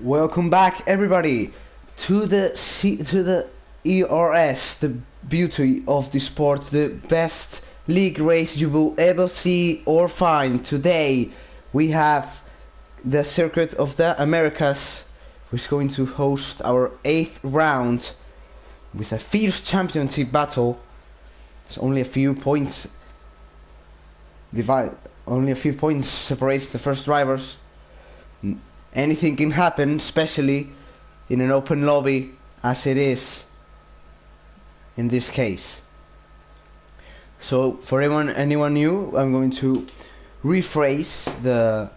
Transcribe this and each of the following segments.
Welcome back, everybody, to the ERS, the beauty of the sport, the best league race you will ever see or find. Today, we have the Circuit of the Americas, which is going to host our 8th round with a fierce championship battle. It's only a few points separates the first drivers. Anything can happen, especially in an open lobby as it is in this case. So for anyone new, I'm going to rephrase the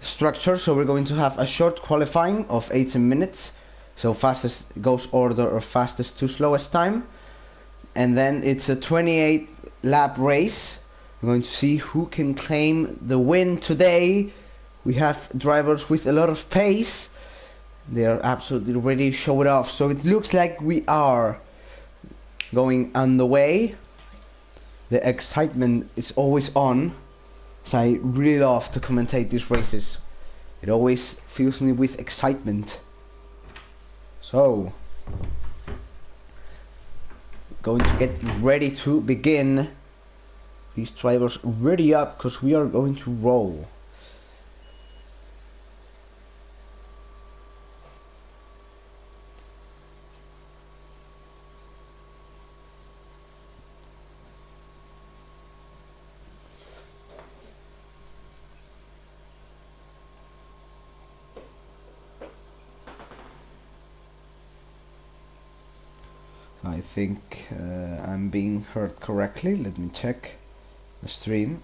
structure. So we're going to have a short qualifying of 18 minutes, so fastest goes order or fastest to slowest time, and then it's a 28 lap race. We're going to see who can claim the win today. We have drivers with a lot of pace. They are absolutely ready to show it off. So it looks like we are going on the way. The excitement is always on. So I really love to commentate these races. It always fills me with excitement. So, going to get ready to begin. These drivers ready up because we are going to roll. I think I'm being heard correctly. Let me check the stream,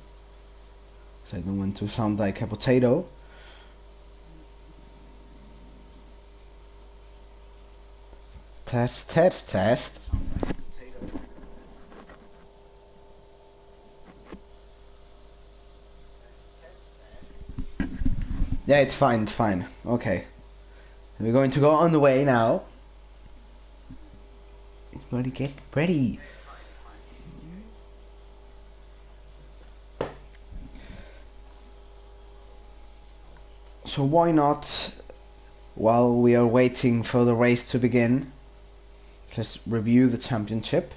so I don't want to sound like a potato. Test, test, test. Yeah, it's fine, it's fine. Okay. We're going to go on the way now. Everybody get ready. So why not, while we are waiting for the race to begin, let's review the championship.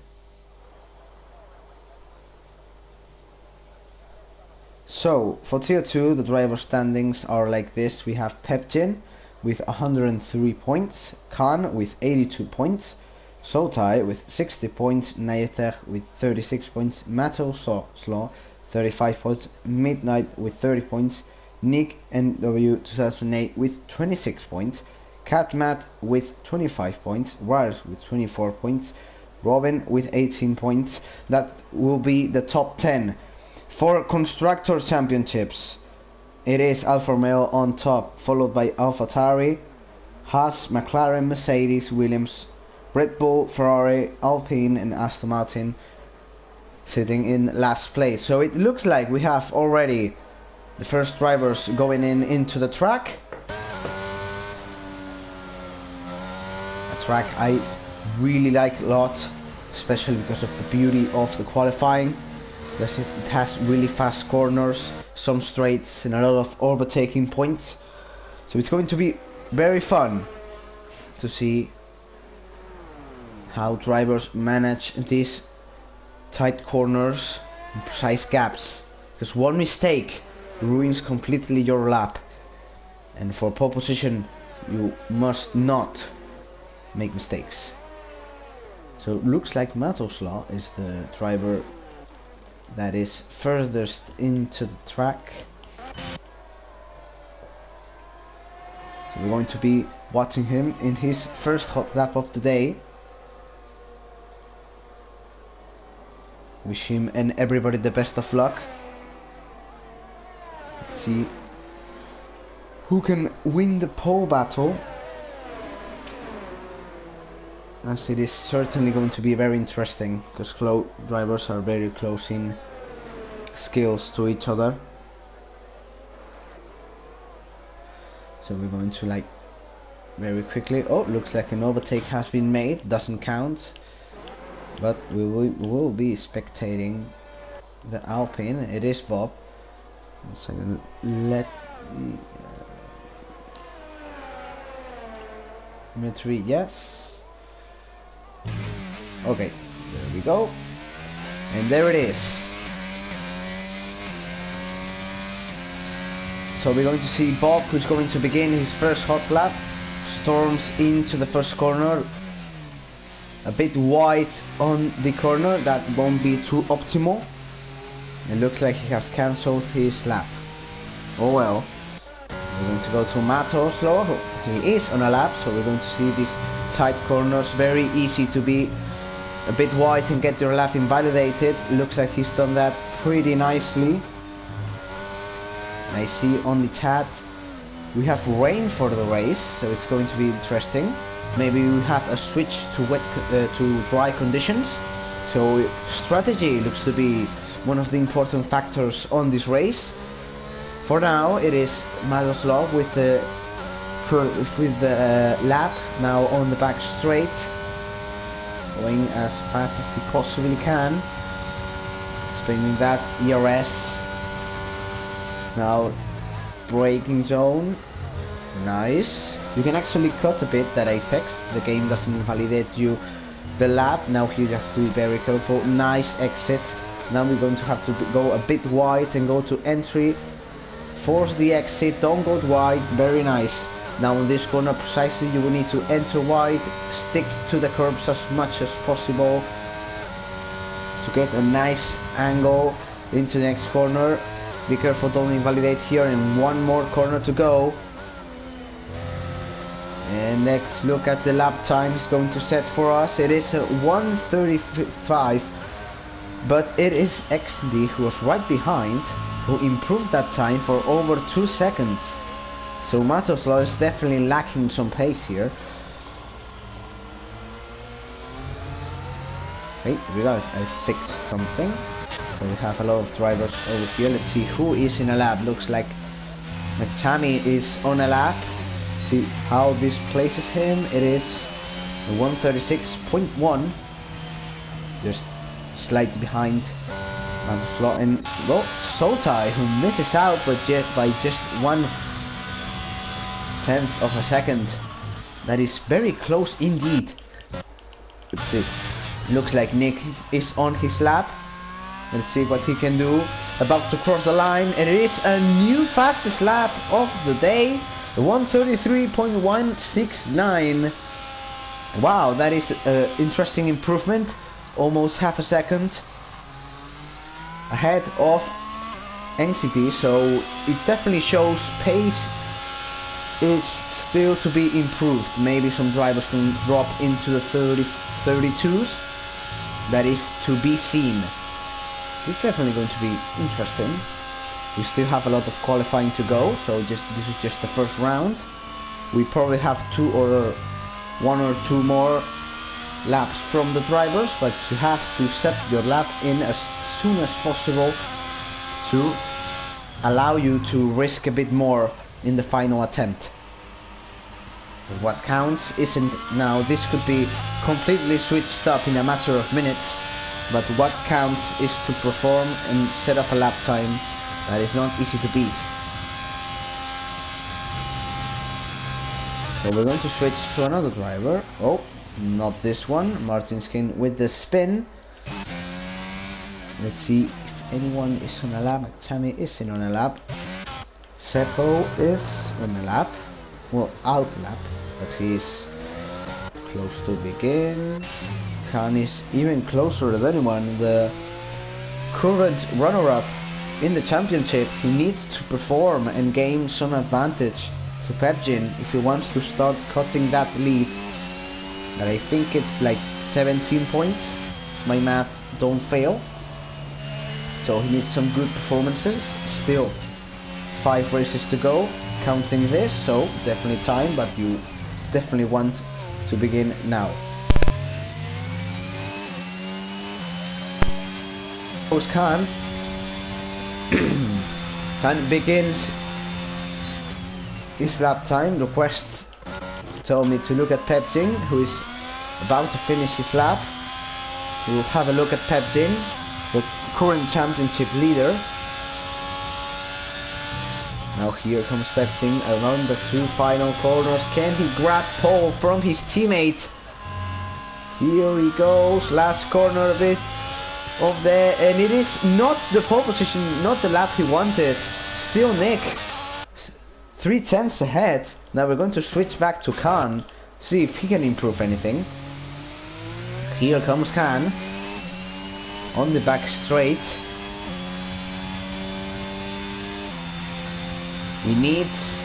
So for tier 2, the driver standings are like this. We have Pepjin with 103 points, Khan with 82 points, Sotai with 60 points, Nayeter with 36 points, Mato Slaw 35 points, Midnight with 30 points, Nick NW 2008 with 26 points, Catmat with 25 points, Rars with 24 points, Robin with 18 points. That will be the top 10. For Constructor Championships, it is Alfa Romeo on top, followed by AlphaTauri, Haas, McLaren, Mercedes, Williams, Red Bull, Ferrari, Alpine and Aston Martin sitting in last place. So it looks like we have already the first drivers going into the track. A track I really like a lot, especially because of the beauty of the qualifying. Because it has really fast corners, some straights and a lot of overtaking points. So it's going to be very fun to see how drivers manage these tight corners and precise gaps, because one mistake ruins completely your lap, and for pole position you must not make mistakes. So it looks like Matoslaw is the driver that is furthest into the track. So we're going to be watching him in his first hot lap of the day. Wish him and everybody the best of luck. Let's see who can win the pole battle, as it is certainly going to be very interesting, because drivers are very close in skills to each other. So we're going to very quickly. Oh, looks like an overtake has been made. Doesn't count. But we will be spectating the Alpine. It is Bob. 1 second. Let me Symmetry, yes. Okay, there we go. And there it is. So we're going to see Bob, who's going to begin his first hot lap. Storms into the first corner. A bit wide on the corner, that won't be too optimal. It looks like he has cancelled his lap. Oh well. We're going to go to Matt Oslo. He is on a lap, so we're going to see these tight corners. Very easy to be a bit wide and get your lap invalidated. Looks like he's done that pretty nicely. I see on the chat we have rain for the race, so it's going to be interesting. Maybe we have a switch to wet to dry conditions. So strategy looks to be one of the important factors on this race. For now, it is Madoslav with the lap now on the back straight, going as fast as he possibly can. Spinning that ERS. Now braking zone. Nice. You can actually cut a bit that apex. The game doesn't invalidate you the lap. Now here you have to be very careful. Nice exit. Now we're going to have to go a bit wide and go to entry. Force the exit, don't go wide. Very nice. Now in this corner precisely you will need to enter wide, stick to the curbs as much as possible to get a nice angle into the next corner. Be careful, don't invalidate here, and one more corner to go. And let's look at the lap time he's going to set for us. It is a 1:35, but it is XD, who was right behind, who improved that time for over 2 seconds. So Matoslav is definitely lacking some pace here. Hey, realize I fixed something. So we have a lot of drivers over here. Let's see who is in a lap. Looks like Matami is on a lap. See how this places him. It is 1:36.1, just slightly behind Matoslav, and well, Sotai, who misses out but by just 1/10 of a second. That is very close indeed. Let's see. Looks like Nick is on his lap. Let's see what he can do. About to cross the line, and it is a new fastest lap of the day. 1:33.169. Wow, that is an interesting improvement. Almost half a second ahead of NCT, so it definitely shows pace is still to be improved. Maybe some drivers can drop into the 32s. That is to be seen. It's definitely going to be interesting. We still have a lot of qualifying to go, so this is just the first round. We probably have one or two more laps from the drivers, but you have to set your lap in as soon as possible to allow you to risk a bit more in the final attempt. What counts isn't now, this could be completely switched up in a matter of minutes, but what counts is to perform and set up a lap time that is not easy to beat. So we're going to switch to another driver. Oh, not this one. Martinskin with the spin. Let's see if anyone is on a lap. Chami isn't on a lap. Seppo is on a lap. Well, out lap, but he is close to begin. Khan is even closer than anyone. The current runner-up in the championship, he needs to perform and gain some advantage to Pepjin if he wants to start cutting that lead. But I think it's like 17 points, if my math don't fail. So he needs some good performances. Still 5 races to go, counting this, so definitely time, but you definitely want to begin now. Khan begins his lap time. Request told me to look at Pepjin, who is about to finish his lap. We'll have a look at Pepjin, the current championship leader. Now here comes Pepsin around the 2 final corners. Can he grab pole from his teammate? Here he goes, last corner of it, and it is not the pole position, not the lap he wanted. Still Nick, 3/10 ahead. Now we're going to switch back to Khan, see if he can improve anything. Here comes Khan, on the back straight. He needs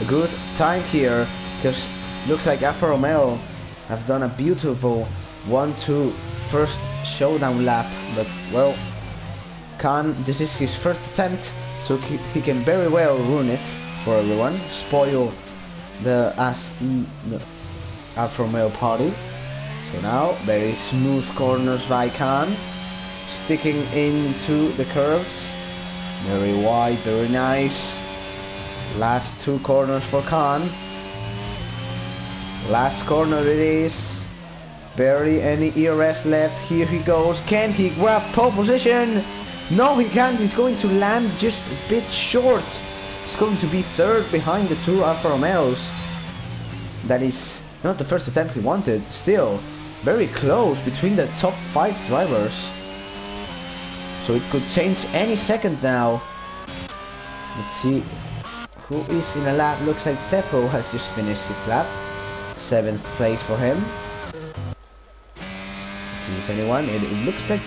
a good time here, because looks like Alfa Romeo have done a beautiful 1-2 first showdown lap, but well, Khan, this is his first attempt, so he can very well ruin it for everyone, spoil the Alfa Romeo party. So now, very smooth corners by Khan, sticking into the curves, very wide, very nice. Last 2 corners for Khan. Last corner it is. Barely any ERS left. Here he goes. Can he grab pole position? No, he can't. He's going to land just a bit short. He's going to be 3rd behind the 2 Alfa Romeos. That is not the first attempt he wanted. Still, very close between the top 5 drivers. So it could change any second now. Let's see who is in a lap. Looks like Seppo has just finished his lap. 7th place for him. See if anyone. It looks like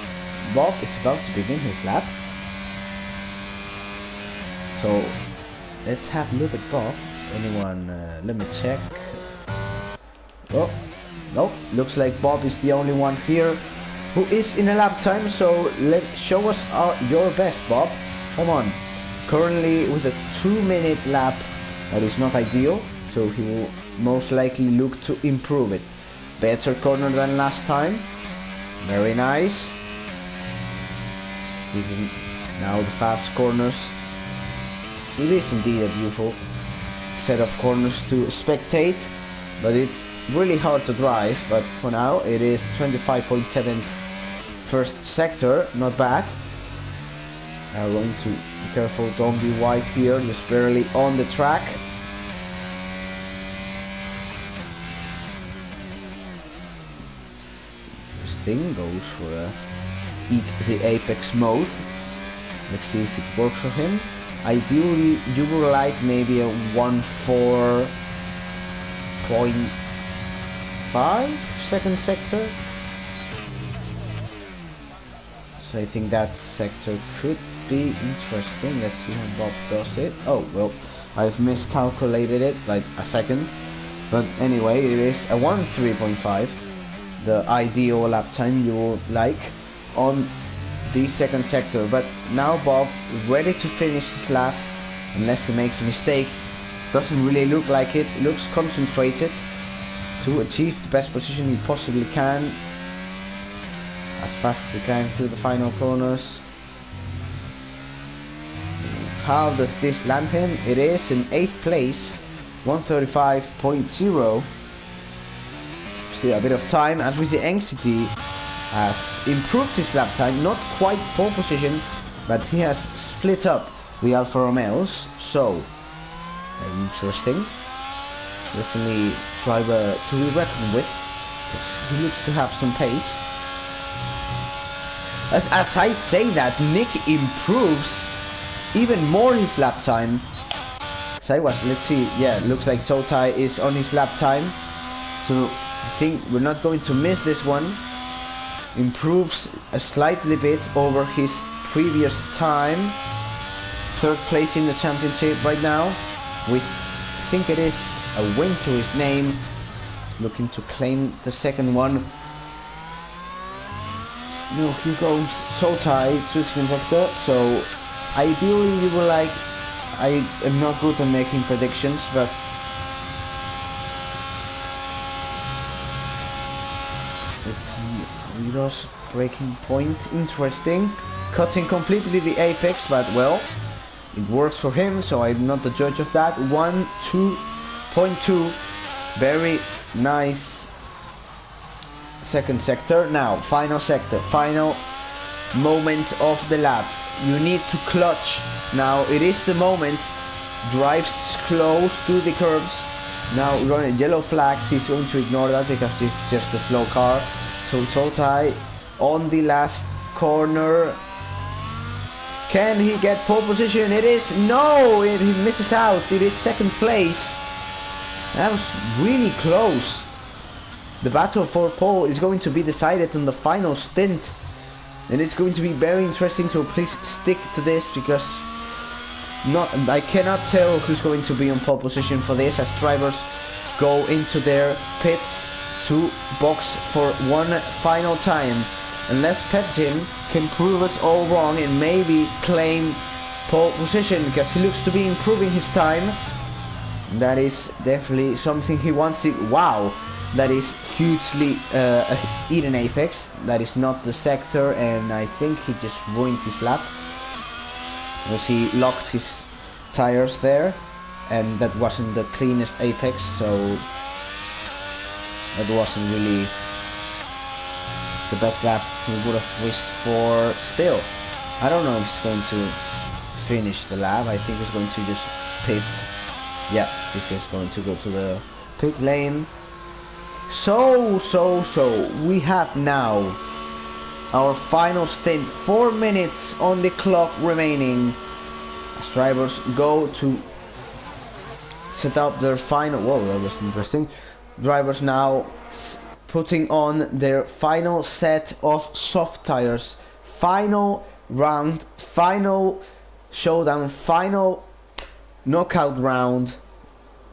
Bob is about to begin his lap. So let's have a look at Bob. Anyone? Let me check. Oh, nope. Looks like Bob is the only one here who is in a lap time. So show us your best, Bob. Come on. Currently with a 2-minute lap, that is not ideal. So he will most likely look to improve it. Better corner than last time. Very nice. Even now the fast corners. It is indeed a beautiful set of corners to spectate, but it's really hard to drive. But for now it is 25.7 first sector, not bad. Now we're going to be careful, don't be wide here, just barely on the track. Thing goes for a eat the apex mode. Let's see if it works for him. Ideally you would like maybe a 1.4.5 second sector. So I think that sector could be interesting. Let's see how Bob does it. Oh well, I've miscalculated it by a second. But anyway, it is a 1.3.5. The ideal lap time you would like on the second sector. But now Bob ready to finish his lap, unless he makes a mistake. Doesn't really look like it. Looks concentrated to achieve the best position he possibly can, as fast as he can through the final corners. How does this land him? It is in 8th place, 135.0. Still a bit of time, as we see NCT has improved his lap time, not quite pole position, but he has split up the Alfa Romeos, so very interesting. Definitely driver to be reckoned with, because he looks to have some pace. As I say that, Nick improves even more his lap time. So let's see, yeah, looks like Sotai is on his lap time, so I think we're not going to miss this one. Improves a slightly bit over his previous time. 3rd place in the championship right now, with I think it is a win to his name. Looking to claim the 2nd one. No, here goes Sotai, switching sector. So ideally you will like, I am not good at making predictions, but let's see, Rido's breaking point, interesting. Cutting completely the apex, but well, it works for him, so I'm not the judge of that. 1.2, very nice second sector. Now, final sector, final moment of the lap. You need to clutch Now it is the moment. Drives close to the curbs. Now running yellow flags. He's going to ignore that because it's just a slow car. So Sotai on the last corner. Can he get pole position? It is no. He misses out. It is second place. That was really close. The battle for pole is going to be decided on the final stint, and it's going to be very interesting. So please stick to this because I cannot tell who's going to be on pole position for this, as drivers go into their pits to box for one final time. Unless Petjin can prove us all wrong and maybe claim pole position, because he looks to be improving his time. That is definitely something he wants to. Wow, that is hugely Eden Apex. That is not the sector, and I think he just ruined his lap. As he locked his tires there, and that wasn't the cleanest Apex, so that wasn't really the best lap he would have wished for. Still, I don't know if he's going to finish the lap. I think he's going to just pit. Yeah, he's just going to go to the pit lane. So we have now our final stint. 4 minutes on the clock remaining as drivers go to set up their final. Whoa, that was interesting. Drivers now putting on their final set of soft tires. Final round, final showdown, final knockout round,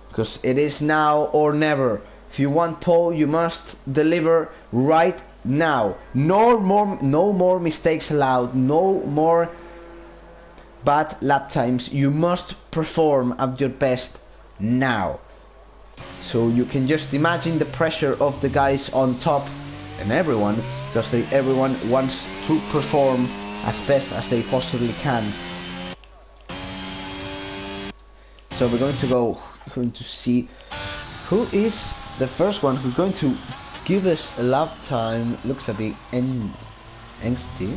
because it is now or never. If you want pole, you must deliver right now. No more mistakes allowed. No more bad lap times. You must perform at your best now. So you can just imagine the pressure of the guys on top and everyone, because everyone wants to perform as best as they possibly can. So we're going to see who is the first one who's going to give us a lap time. Looks a bit angsty.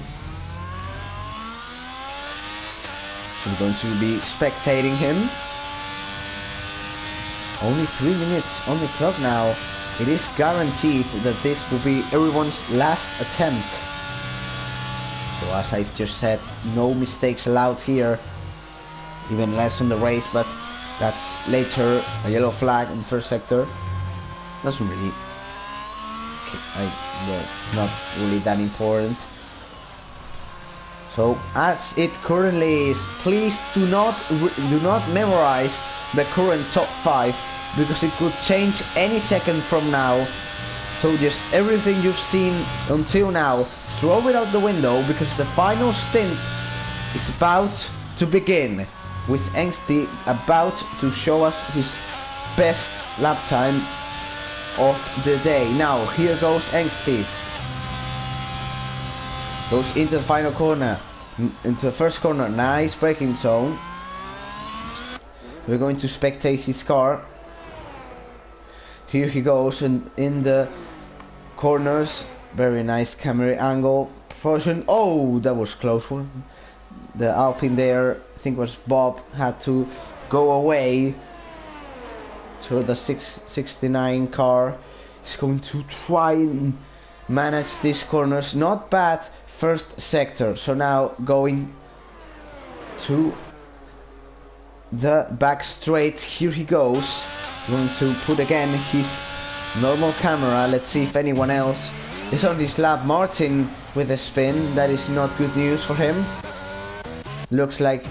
So we're going to be spectating him. Only 3 minutes on the clock now. It is guaranteed that this will be everyone's last attempt. So as I've just said, no mistakes allowed here. Even less on the race, but that's later. A yellow flag in the first sector. Doesn't really. It's not really that important. So as it currently is, please do not memorize the current top 5, because it could change any second from now. So just everything you've seen until now, throw it out the window, because the final stint is about to begin, with Angsty about to show us his best lap time of the day. Now here goes Angsty. Goes into the final corner, into the first corner. Nice braking zone. We're going to spectate his car. Here he goes in the corners. Very nice camera angle. Proportion. Oh, that was close one. The Alpine there, I think was Bob, had to go away. So the 669 car is going to try and manage these corners. Not bad first sector. So now going to the back straight. Here he goes. Going to put again his normal camera. Let's see if anyone else is on this lap. Martin with a spin. That is not good news for him. Looks like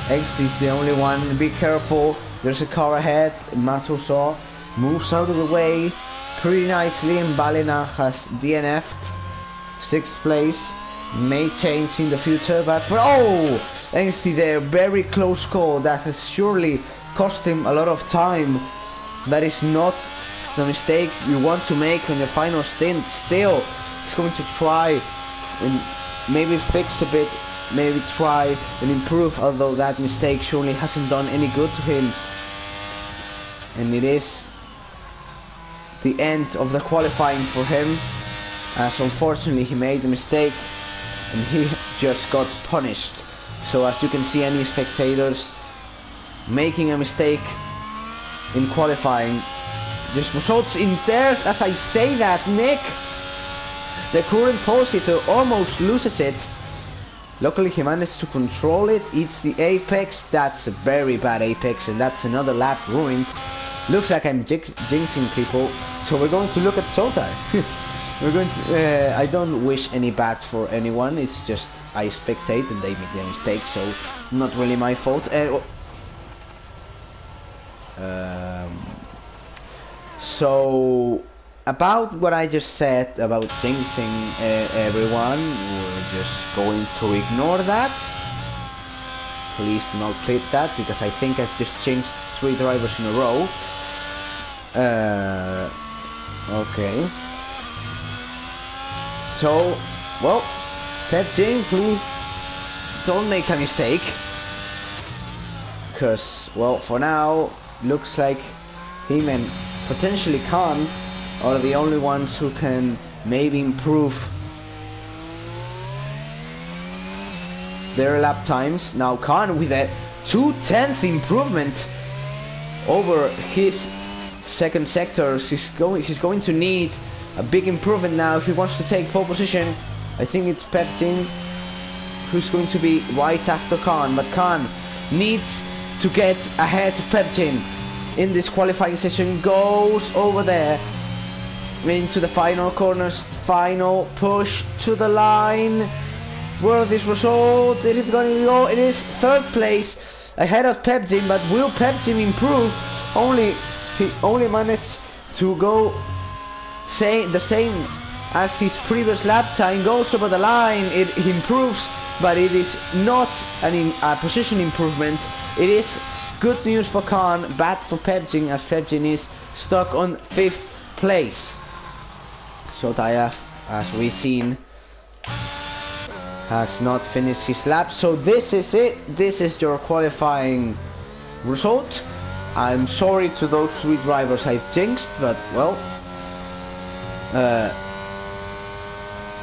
Angsty is the only one. Be careful. There's a car ahead. Matuso moves out of the way pretty nicely, and Balena has DNF'd. 6th place. May change in the future, but for Angsty there, very close call. That has surely cost him a lot of time. That is not the mistake you want to make on your final stint. Still, he's going to try and maybe fix a bit, maybe try and improve, although that mistake surely hasn't done any good to him. And it is the end of the qualifying for him, as unfortunately he made a mistake and he just got punished. So as you can see, any spectators making a mistake in qualifying just results in tears. As I say that, Nick, the current positor, almost loses it. Luckily he managed to control it. It's the apex. That's a very bad apex, and that's another lap ruined. Looks like I'm jinxing people. So we're going to look at Zoltar. We're going to... I don't wish any bad for anyone. It's just I spectate and they make their mistake, so not really my fault. So about what I just said about jinxing everyone, we're just going to ignore that. Please do not clip that, because I think I've just jinxed 3 drivers in a row. Okay. So, well, Pepjing, please don't make a mistake. Because, well, for now, looks like him and potentially Khan are the only ones who can maybe improve their lap times. Now Khan with a 2/10 improvement over his second sector. He's going to need a big improvement now if he wants to take pole position. I think it's Pepjing who's going to be right after Khan, but Khan needs to get ahead of Pepjing in this qualifying session. Goes over there into the final corners, final push to the line. Where this result, it is going to go. It is 3rd place ahead of Pepjing, but will Pepjing improve? He only managed to go the same as his previous lap time. Goes over the line, it improves, but it is not a position improvement. It is good news for Khan, bad for Pepjing, as Pepjing is stuck on 5th place. So Tayaf, as we've seen, has not finished his lap. So this is it. This is your qualifying result. I'm sorry to those 3 drivers I've jinxed, but well,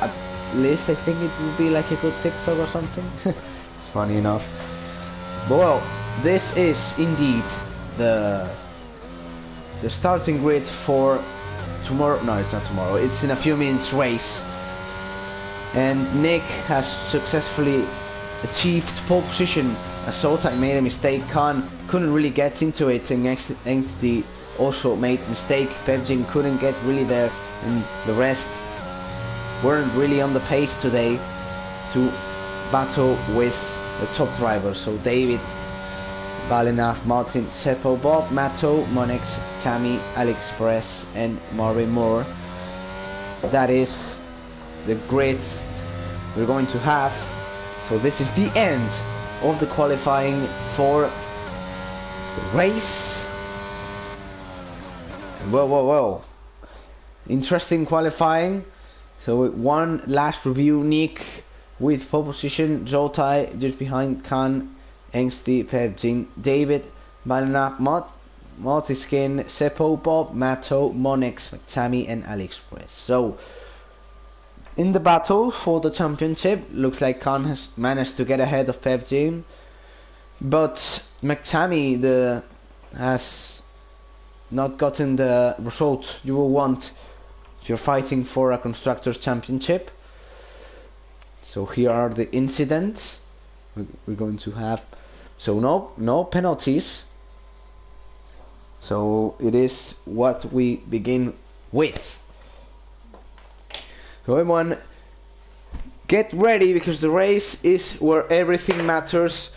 at least I think it will be like a good TikTok or something. Funny enough. But well, this is indeed the starting grid for tomorrow. No, it's not tomorrow. It's in a few minutes race. And Nick has successfully achieved pole position. As Zoltar made a mistake, Khan couldn't really get into it, and Engsti also made a mistake. Pepjing couldn't get really there, and the rest weren't really on the pace today to battle with the top drivers. So David, Balinaf, Martin, Seppo, Bob, Matto, Monex, Tammy, AliExpress and Marvin Moore. That is the grid we're going to have. So this is the end of the qualifying for the race. Well. Interesting qualifying. So one last review. Nick with pole position, Zoltai just behind Khan, Engsti, Pepjing, David, Balna, Mortiskin, Seppo, Bob, Matto, Monex, McTammy and AliExpress. So in the battle for the championship, looks like Khan has managed to get ahead of Pepjing, but McTammy has not gotten the result you will want if you're fighting for a Constructors' Championship. So here are the incidents we're going to have. So no penalties. So it is what we begin with. So everyone, get ready, because the race is where everything matters,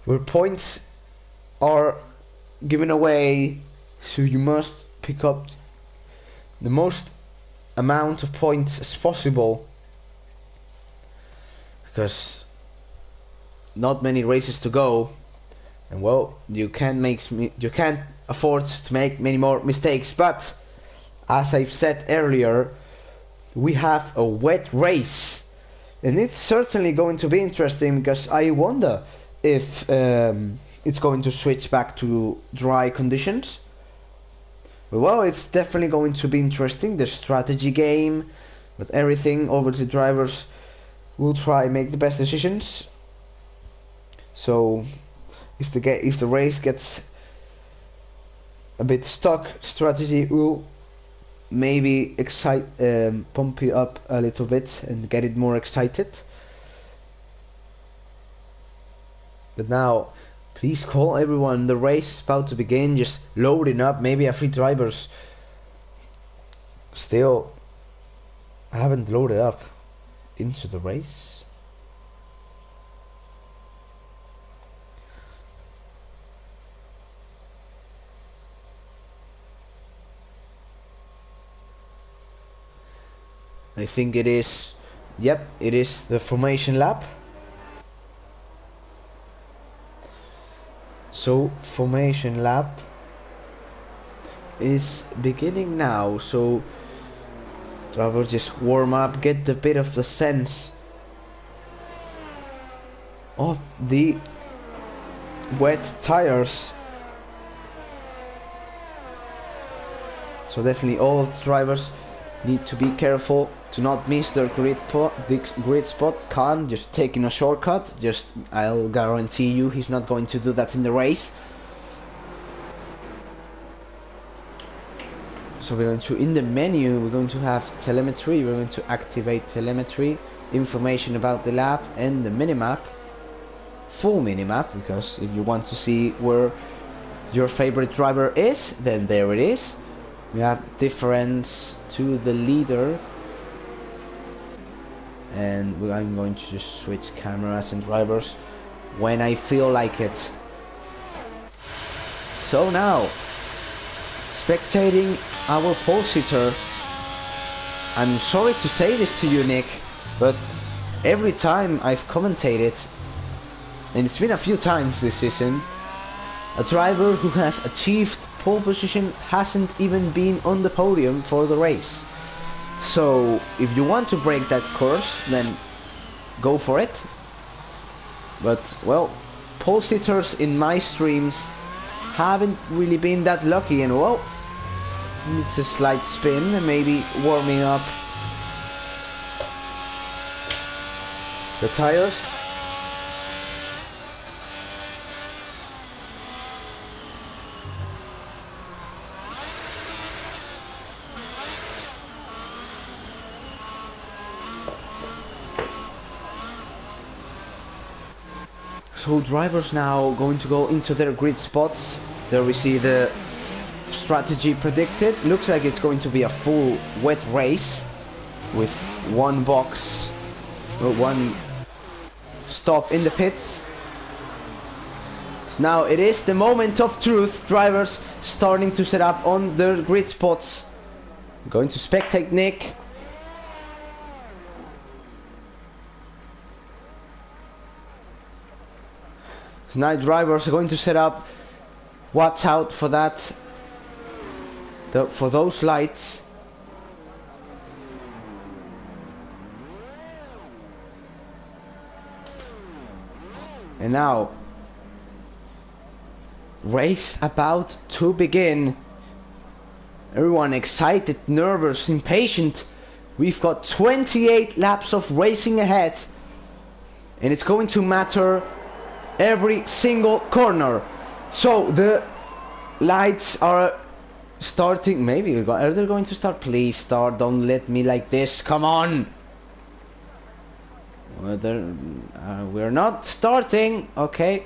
where points are given away. So you must pick up the most amount of points as possible, because not many races to go, and well, you can't afford to make many more mistakes. But as I've said earlier, we have a wet race, and it's certainly going to be interesting, because I wonder if it's going to switch back to dry conditions. Well, it's definitely going to be interesting. The strategy game, with everything over to drivers, will try and make the best decisions. So if the race gets a bit stuck, strategy will maybe pump it up a little bit and get it more excited. But now, please call everyone. The race is about to begin. Just loading up. Maybe a few drivers still haven't loaded up into the race. I think it is. Yep, it is the formation lap. So formation lap is beginning now. So drivers just warm up, get a bit of the sense of the wet tires. So definitely all the drivers need to be careful to not miss their grid spot. Khan just taking a shortcut. I'll guarantee you he's not going to do that in the race. So we're going to, in the menu, we're going to have telemetry. We're going to activate telemetry, information about the lap, and the minimap, full minimap, because if you want to see where your favorite driver is, then there it is. We have difference to the leader, and I'm going to just switch cameras and drivers when I feel like it. So now, spectating our pole sitter. I'm sorry to say this to you, Nick, but every time I've commentated, and it's been a few times this season, a driver who has achieved pole position hasn't even been on the podium for the race. So if you want to break that course, then go for it. But well, pole sitters in my streams haven't really been that lucky, and well, it's a slight spin and maybe warming up the tires. So drivers now going to go into their grid spots. There we see the strategy predicted. Looks like it's going to be a full wet race with one box or one stop in the pits. Now it is the moment of truth. Drivers starting to set up on their grid spots. I'm going to spectate Nick. Now drivers are going to set up. Watch out for that. For those lights. And now, race about to begin. Everyone excited, nervous, impatient. We've got 28 laps of racing ahead, and it's going to matter every single corner. So the lights are starting. Maybe are they going to start? Please start. Don't let me like this. Come on. We're not starting. Okay.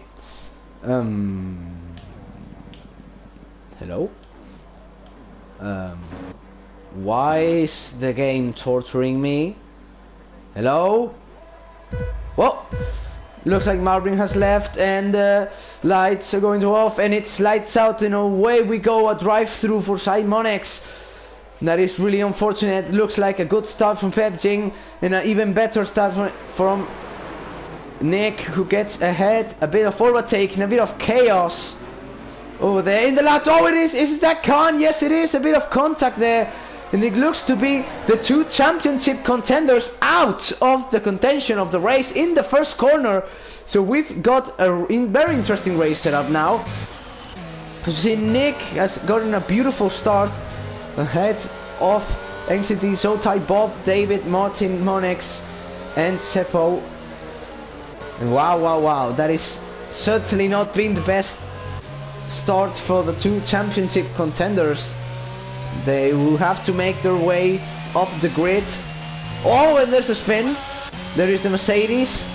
Hello. Why is the game torturing me? Hello. Well, looks like Marvin has left, and lights are going to off, and it's lights out, and away we go. A drive-through for Simonex. That is really unfortunate. Looks like a good start from Pepjing, and an even better start from Nick, who gets ahead. A bit of overtake and a bit of chaos over there in the last. Oh, it is. Is that Khan? Yes, it is. A bit of contact there. And it looks to be the two championship contenders out of the contention of the race in the first corner. So we've got a very interesting race set up now. You see, Nick has gotten a beautiful start ahead of NCT, Zotai, Bob, David, Martin, Monex, and Seppo. And wow, that is certainly not been the best start for the two championship contenders. They will have to make their way up the grid. Oh, and there's a spin. There is the Mercedes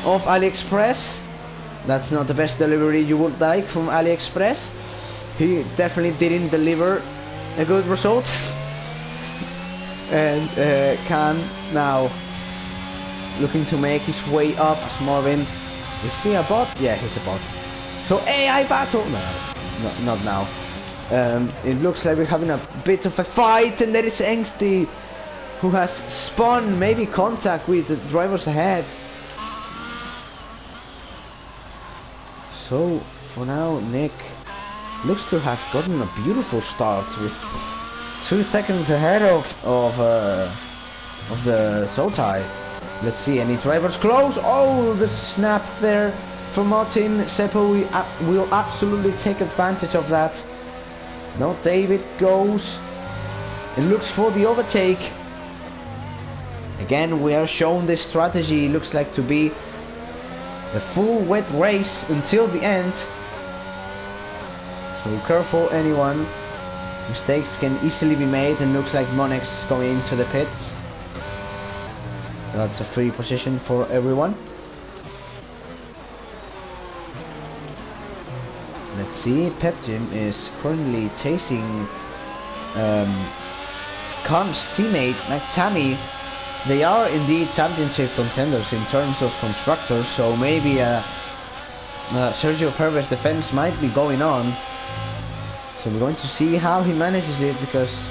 of AliExpress. That's not the best delivery you would like from AliExpress. He definitely didn't deliver a good result. And Khan now looking to make his way up. Marvin, is he a bot? Yeah, he's a bot. So AI battle? No, not now. It looks like we're having a bit of a fight, and there is Angsty, who has spun maybe contact with the drivers ahead. So for now, Nick looks to have gotten a beautiful start with 2 seconds ahead of the Zotai. Let's see, any drivers close? Oh, the snap there from Martin. Seppo will absolutely take advantage of that. Now David goes and looks for the overtake. Again, we are shown this strategy. Looks like to be a full wet race until the end. So careful, anyone. Mistakes can easily be made, and looks like Monex is going into the pits. That's a free position for everyone. Let's see, Pepjim is currently chasing Khan's teammate McTammy. They are indeed championship contenders in terms of constructors, so maybe Sergio Perez defense might be going on. So we're going to see how he manages it, because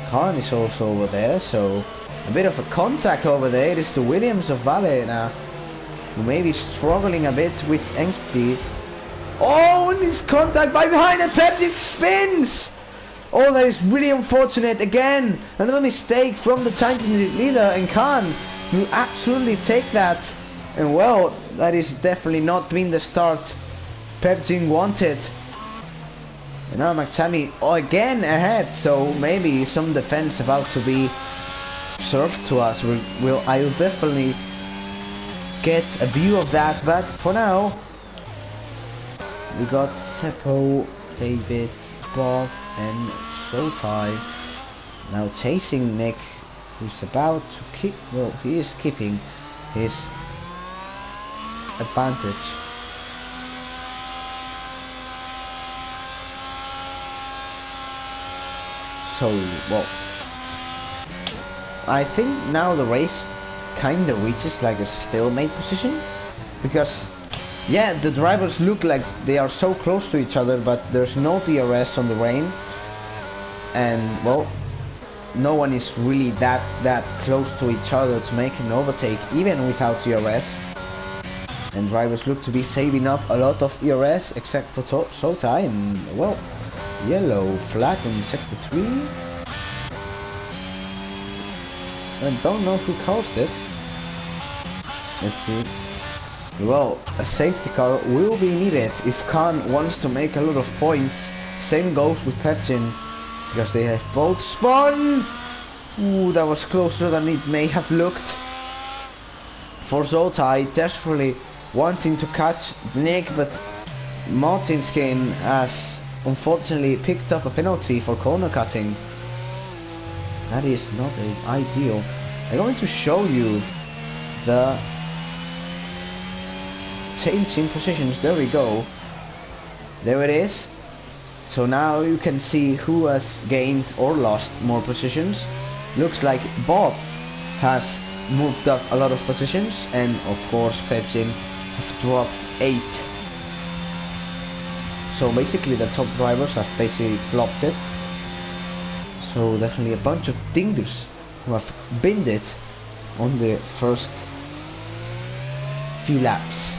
Khan is also over there, so a bit of a contact over there. It is the Williams of Valle now, who may be struggling a bit with Angsty. Oh, and his contact by behind, and Pepsi spins! Oh, that is really unfortunate. Again, another mistake from the championship leader, and Khan will absolutely take that. And well, that is definitely not been the start Pepsi wanted. And now McTammy again ahead, so maybe some defense about to be served to us. I will definitely get a view of that, but for now we got Seppo, David, Bob and Zotai now chasing Nick, who's about to keep, well, he is keeping his advantage. So, well, I think now the race kinda reaches like a stalemate position, because yeah, the drivers look like they are so close to each other, but there's no DRS on the rain, and well, no one is really that close to each other to make an overtake even without DRS. And drivers look to be saving up a lot of ERS, except for Zotai, and well, yellow flag in sector 3. I don't know who caused it. Let's see. Well, a safety car will be needed if Khan wants to make a lot of points. Same goes with Pepjin, because they have both spun. Ooh, that was closer than it may have looked. For Zotai, desperately wanting to catch Nick, but Martinskin has unfortunately picked up a penalty for corner cutting. That is not ideal. I'm going to show you the change in positions. There we go. There it is. So now you can see who has gained or lost more positions. Looks like Bob has moved up a lot of positions, and of course Pepjin have dropped 8. So basically the top drivers have basically flopped it. So definitely a bunch of dingus who have binned it on the first few laps.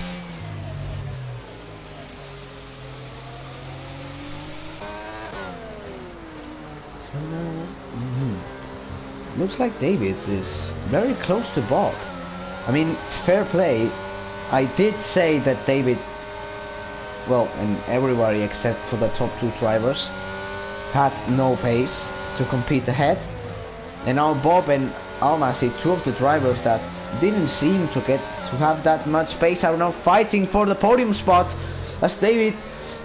So now, looks like David is very close to Bob. I mean, fair play. I did say that David, well, and everybody except for the top 2 drivers, had no pace to compete ahead. And now Bob and Almasi, 2 of the drivers that didn't seem to get to have that much pace are now fighting for the podium spot as David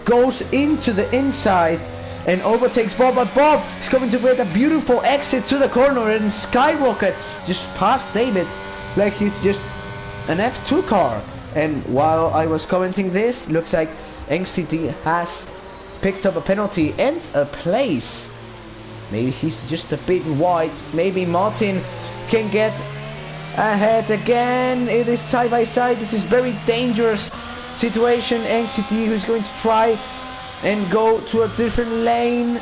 goes into the inside and overtakes Bob, but Bob is going to make a beautiful exit to the corner and skyrockets just past David like he's just an F2 car. And while I was commenting this, looks like NCT has picked up a penalty and a place. Maybe he's just a bit wide. Maybe Martin can get ahead again. It is side by side. This is very dangerous situation. NCT who's going to try and go to a different lane.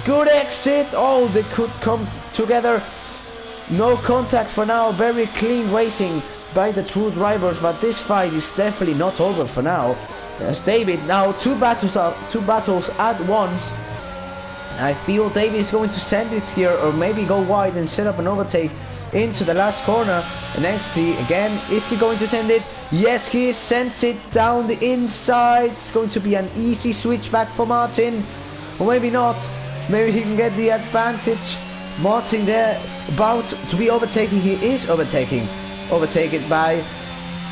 Good exit. Oh, they could come together. No contact for now. Very clean racing by the two drivers, but this fight is definitely not over for now. As David now two battles at once. I feel David is going to send it here, or maybe go wide and set up an overtake into the last corner. And NXT again, is he going to send it? Yes, he sends it down the inside. It's going to be an easy switchback for Martin, or maybe not. Maybe he can get the advantage. Martin there about to be overtaken. He is overtaken by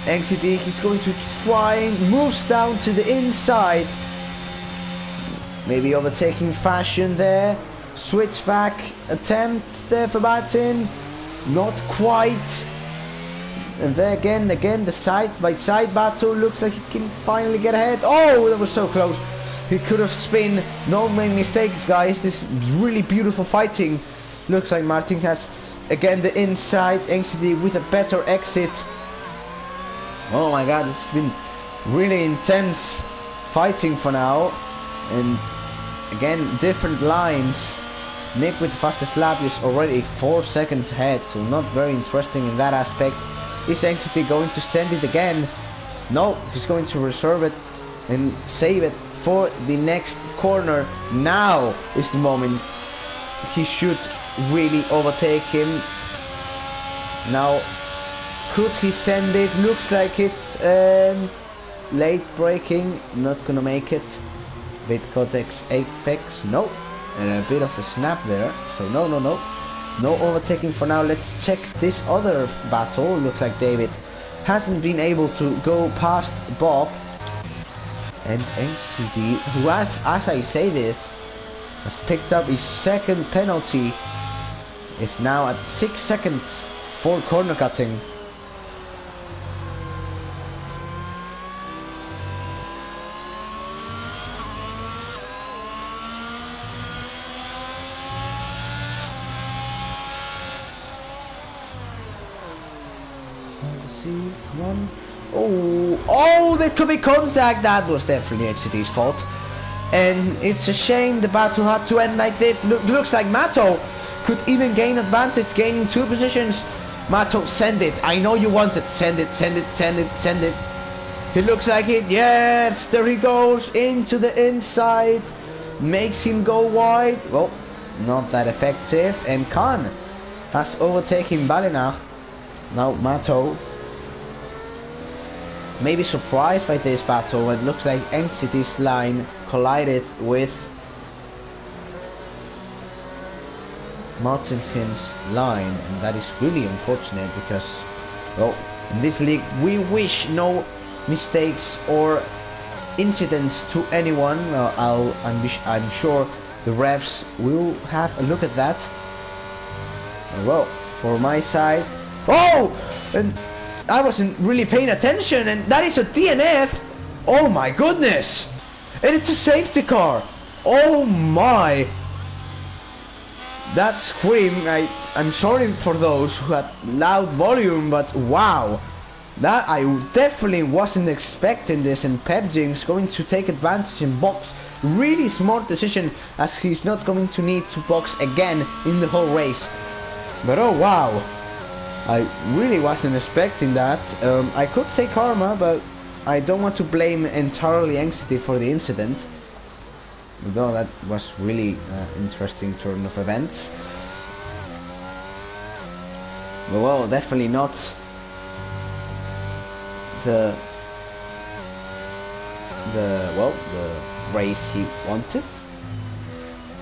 NXT. He's going to try and moves down to the inside. Maybe overtaking fashion there. Switchback attempt there for Martin. Not quite. And there again the side by side battle. Looks like he can finally get ahead. Oh, that was so close. He could have spun. No make mistakes, guys. This is really beautiful fighting. Looks like Martin has again the inside. NXT with a better exit. Oh my god, it's been really intense fighting for now. And again, different lines. Nick with the fastest lap is already 4 seconds ahead, so not very interesting in that aspect. Is NXT going to send it again? No, he's going to reserve it and save it for the next corner. Now is the moment he should really overtake him. Now, could he send it? Looks like it's late braking, not gonna make it. Bit Cotex Apex, no. And a bit of a snap there, so no overtaking for now. Let's check this other battle. Looks like David hasn't been able to go past Bob. And NCT, who as I say this, has picked up his second penalty, is now at 6 seconds for corner cutting. One. Oh, that could be contact. That was definitely HCT's fault. And it's a shame the battle had to end like this. Looks like Mato could even gain advantage, gaining 2 positions. Mato, send it. I know you want it. Send it, send it, send it, send it. It looks like it. Yes, there he goes into the inside. Makes him go wide. Well, not that effective. And Khan has overtaken Balinach. Now Mato, maybe surprised by this battle. It looks like NCT's line collided with Martin's line, and that is really unfortunate because, well, in this league we wish no mistakes or incidents to anyone. I'm sure the refs will have a look at that. Well, for my side, oh, and I wasn't really paying attention, and that is a DNF. Oh my goodness, and it's a safety car. Oh my, that scream, I'm sorry for those who had loud volume, but wow, that I definitely wasn't expecting this. And Pepjing is going to take advantage and box. Really smart decision, as he's not going to need to box again in the whole race. But oh wow, I really wasn't expecting that. I could say karma, but I don't want to blame entirely NXT for the incident. Though that was really interesting turn of events. But well, definitely not the race he wanted.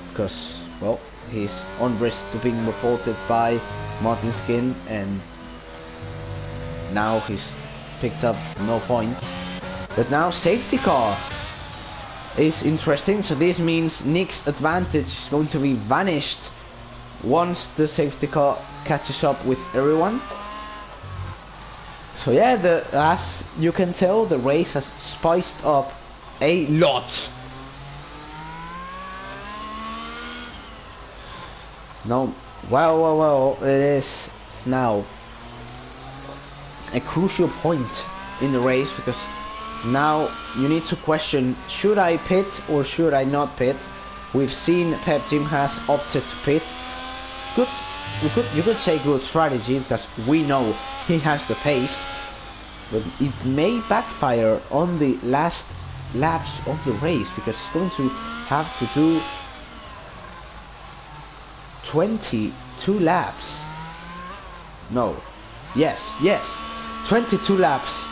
Because, well, he's on risk to being reported by Martin Skin, and now he's picked up no points. But now safety car is interesting, so this means Nick's advantage is going to be vanished once the safety car catches up with everyone. So yeah, as you can tell, the race has spiced up a lot. No, well, it is now a crucial point in the race, because now you need to question, should I pit or should I not pit? We've seen Pep Team has opted to pit. You could say good strategy, because we know he has the pace, but it may backfire on the last laps of the race, because he's going to have to do 22 laps. No, yes, 22 laps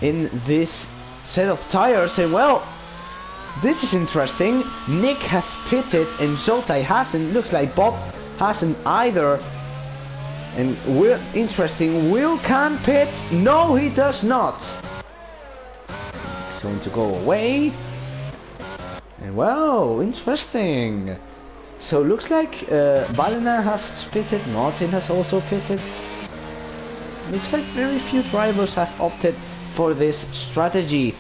in this set of tires. And well, this is interesting. Nick has pitted and Zoltai hasn't. Looks like Bob hasn't either. And interesting, Will can pit. No, he does not. He's going to go away. And well, interesting. So looks like Balena has pitted, Martin has also pitted. Looks like very few drivers have opted for this strategy.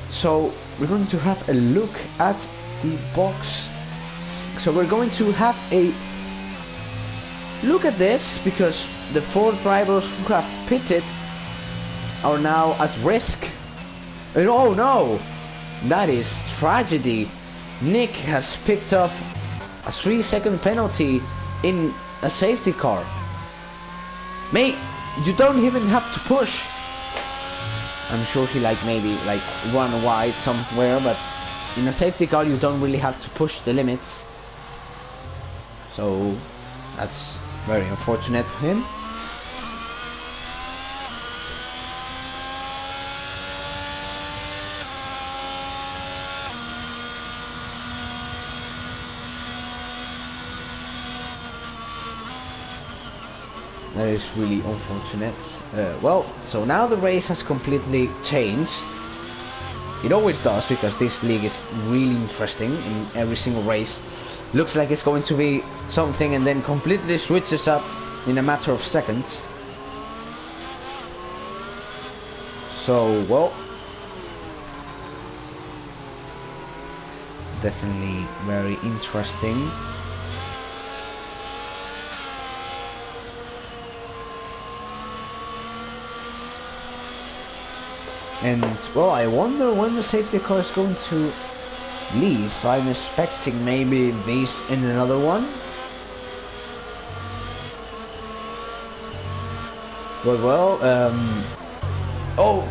So we're going to have a look at the box. So we're going to have a look at this, because the 4 drivers who have pitted are now at risk. And oh no, that is tragedy. Nick has picked up a 3-second penalty in a safety car. Mate, you don't even have to push. I'm sure he maybe run wide somewhere, but in a safety car you don't really have to push the limits. So that's very unfortunate for him. That is really unfortunate. Well, so now the race has completely changed. It always does, because this league is really interesting in every single race. Looks like it's going to be something and then completely switches up in a matter of seconds. So, well, definitely very interesting. And well, I wonder when the safety car is going to leave. I'm expecting maybe this and another one. But well, oh,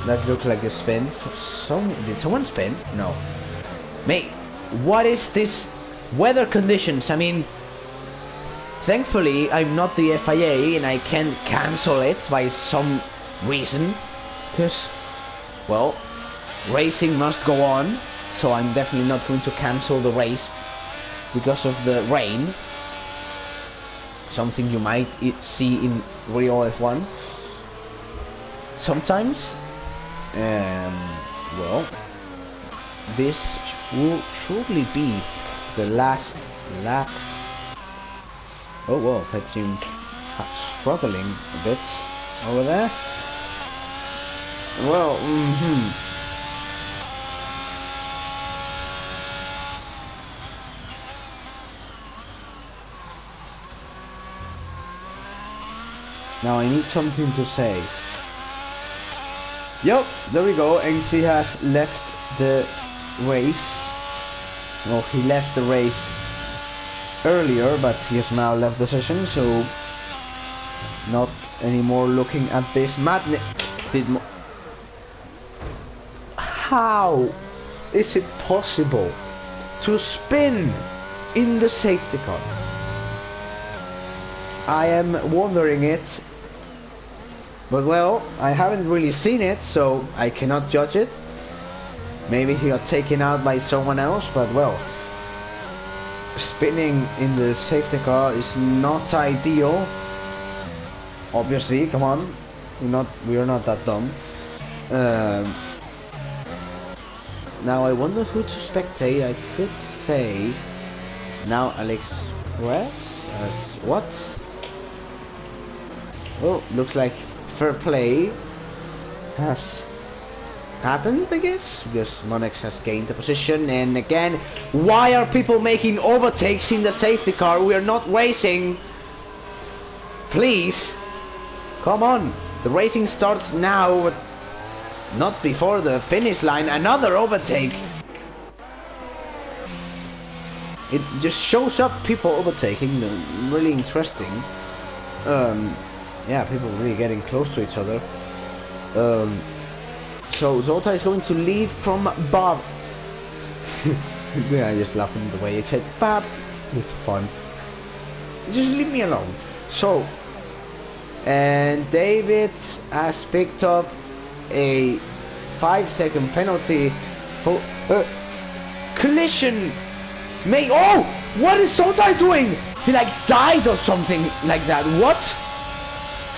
that looked like a spin. Did someone spin? No. Mate, what is this weather conditions? I mean, thankfully I'm not the FIA and I can cancel it by some reason, because, well, racing must go on. So I'm definitely not going to cancel the race because of the rain. Something you might see in real F1 sometimes. Well, this will surely be the last lap. Oh well, Pep Team struggling a bit over there. Well, Now I need something to say. Yup, there we go. NC has left the race. Well, he left the race earlier, but he has now left the session, so not anymore looking at this madness. How is it possible to spin in the safety car? I am wondering it, but well, I haven't really seen it, so I cannot judge it. Maybe he got taken out by someone else, but well, spinning in the safety car is not ideal. Obviously, come on, We are not that dumb. Now I wonder who to spectate. I could say now Alex West as what? Well, looks like fair play has happened, I guess, because Monex has gained the position. And again, why are people making overtakes in the safety car? We are not racing. Please, come on. The racing starts now, but not before the finish line. Another overtake. It just shows up people overtaking. Really interesting. Yeah, people really getting close to each other. So Zolta is going to lead from Bob. Yeah, I just laughing the way he said Bob. It's fun. Just leave me alone. So, and David has picked up a 5-second penalty for collision. Oh, what is Zolta doing? He like died or something like that. What?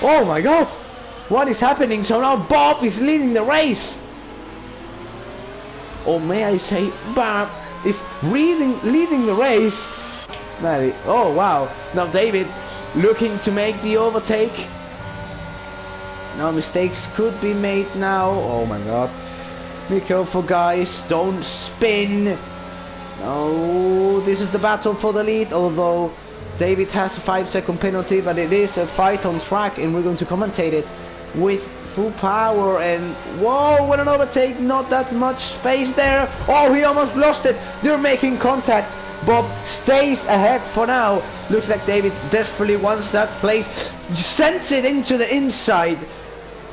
Oh my god. What is happening? So now Bob is leading the race. Or may I say Bob is leading the race. Oh wow. Now David looking to make the overtake. Now mistakes could be made now. Oh my god. Be careful guys. Don't spin. No, this is the battle for the lead. Although David has a 5-second penalty, but it is a fight on track and we're going to commentate it with full power. And whoa, what an overtake. Not that much space there. Oh, he almost lost it. They're making contact. Bob stays ahead for now. Looks like David desperately wants that place. Sends it into the inside.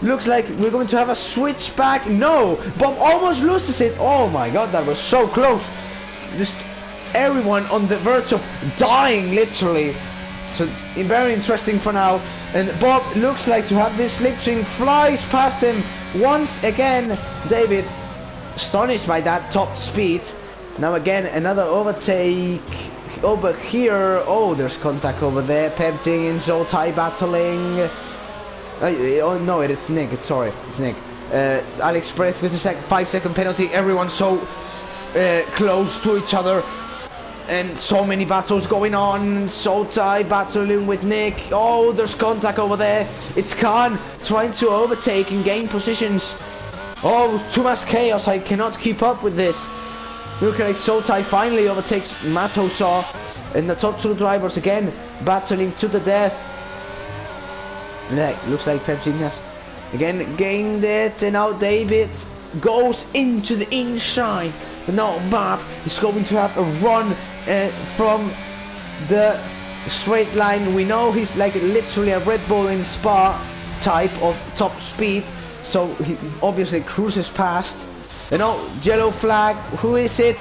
Looks like we're going to have a switch back. No, Bob almost loses it. Oh my god, that was so close. Just everyone on the verge of dying, literally. So very interesting for now. And Bob looks like to have this slipstream, flies past him once again. David astonished by that top speed. Now again another overtake over here. Oh, there's contact over there. Pepting and Zoltai battling. Oh no, it's Nick. It's Nick. Alex Breath with a 5-second penalty. Everyone's so close to each other. And so many battles going on. Zoltai battling with Nick. Oh, there's contact over there. It's Khan trying to overtake and gain positions. Oh, too much chaos. I cannot keep up with this. Look like Zoltai finally overtakes Matosa. And the top two drivers again battling to the death. Looks like Pepsi has again gained it. And now David goes into the inside. But now Bob is going to have a run from the straight line. We know he's like literally a Red Bull in Spa type of top speed, so he obviously cruises past. And now yellow flag. Who is it?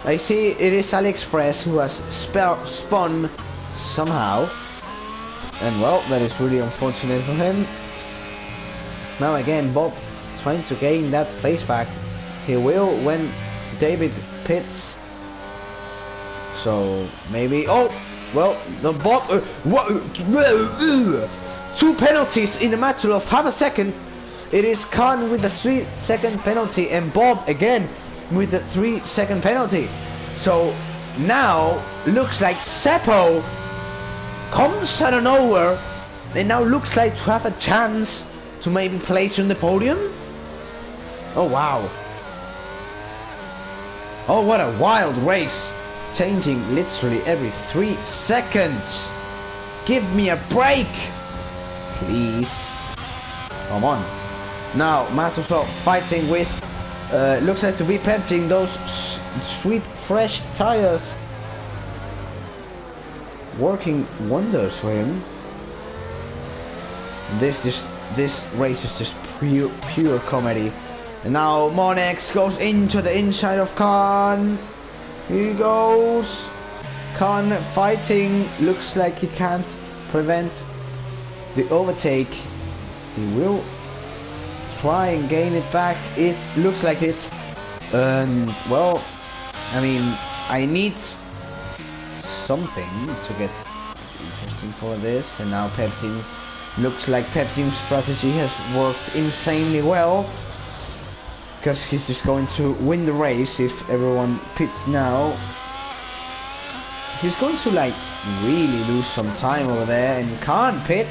I see it is AliExpress who has spun somehow, and well, that is really unfortunate for him. Now again Bob trying to gain that place back. He will when David pits. So maybe, oh, well, the Bob, two penalties in a matter of half a second. It is Khan with the 3-second penalty and Bob again with the 3-second penalty. So now looks like Seppo comes out of nowhere and now looks like to have a chance to maybe place on the podium. Oh wow. Oh, what a wild race. Changing literally every 3 seconds. Give me a break, please. Come on. Now Matoslav fighting with looks like to be patching those sweet fresh tires. Working wonders for him. This race is just pure comedy. And now Monex goes into the inside of Khan. Here he goes. Khan fighting. Looks like he can't prevent the overtake. He will try and gain it back. It looks like it. And well, I mean, I need something to get interesting for this. And now Pepsi Looks like Pep Team's strategy has worked insanely well, because he's just going to win the race if everyone pits now. He's going to like really lose some time over there, and can't pit.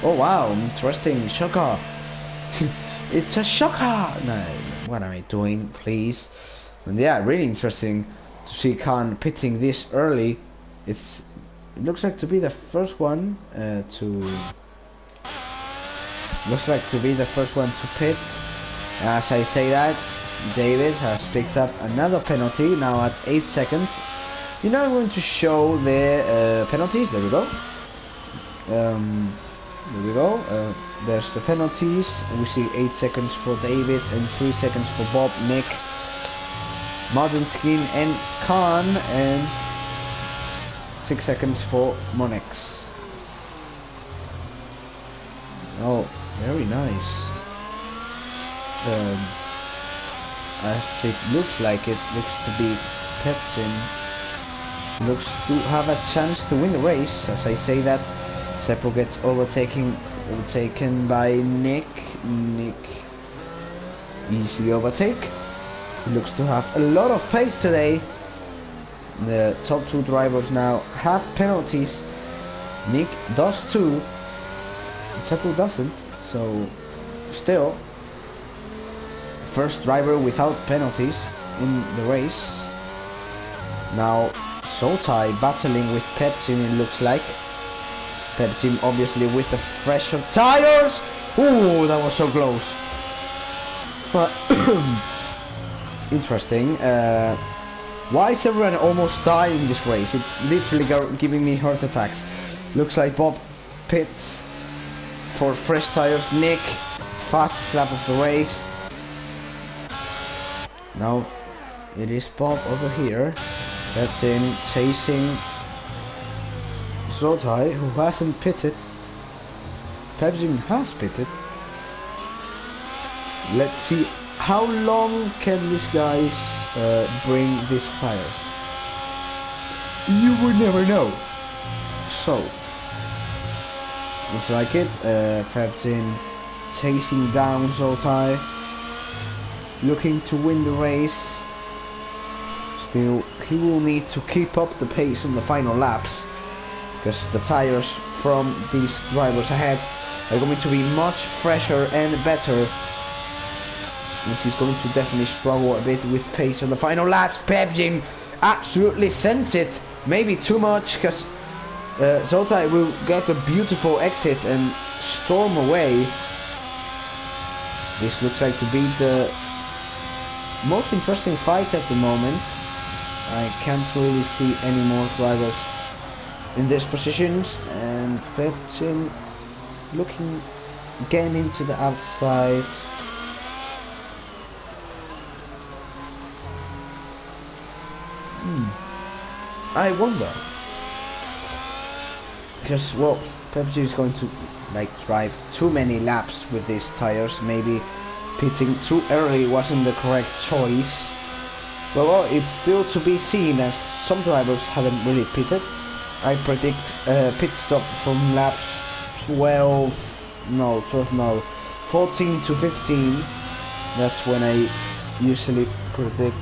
Oh wow, interesting. Shocker. It's a shocker. No, what am I doing, please? And yeah, really interesting to see Khan pitting this early. It looks like to be the first one to pit. As I say that, David has picked up another penalty, now at 8 seconds. You know, I'm going to show the penalties. There we go. There's the penalties. We see 8 seconds for David and 3 seconds for Bob, Nick, Martin Skin and Khan, and 6 seconds for Monex. Oh, very nice. As it looks like, it looks to be Pepsin looks to have a chance to win the race. As I say that, Seppo gets overtaken by Nick. Easy overtake. He looks to have a lot of pace today. The top two drivers now have penalties. Nick does too. Seppo doesn't. So still, first driver without penalties in the race. Now Sotai battling with Pepsin, it looks like. Pepsin obviously with the fresher tires. Ooh, that was so close. But interesting. Why is everyone almost dying this race? It's literally giving me heart attacks. Looks like Bob pits for fresh tires. Nick, fast lap of the race. Now it is Bob over here. Pepsin chasing Sotai, who hasn't pitted. Pepsin has pitted. Let's see how long can these guys bring this tire. You would never know. So looks like it. Pepsin chasing down Sotai, looking to win the race. Still, he will need to keep up the pace on the final laps, because the tires from these drivers ahead are going to be much fresher and better. And he's going to definitely struggle a bit with pace on the final laps. Pepsin absolutely sends it, maybe too much, because Sotai will get a beautiful exit and storm away. This looks like to be the most interesting fight at the moment. I can't really see any more drivers in these positions, and Pepsin looking again into the outside. I wonder, because well, Pepsin is going to like drive too many laps with these tires. Maybe pitting too early wasn't the correct choice. Well, it's still to be seen, as some drivers haven't really pitted. I predict pit stop from laps 14 to 15. That's when I usually predict.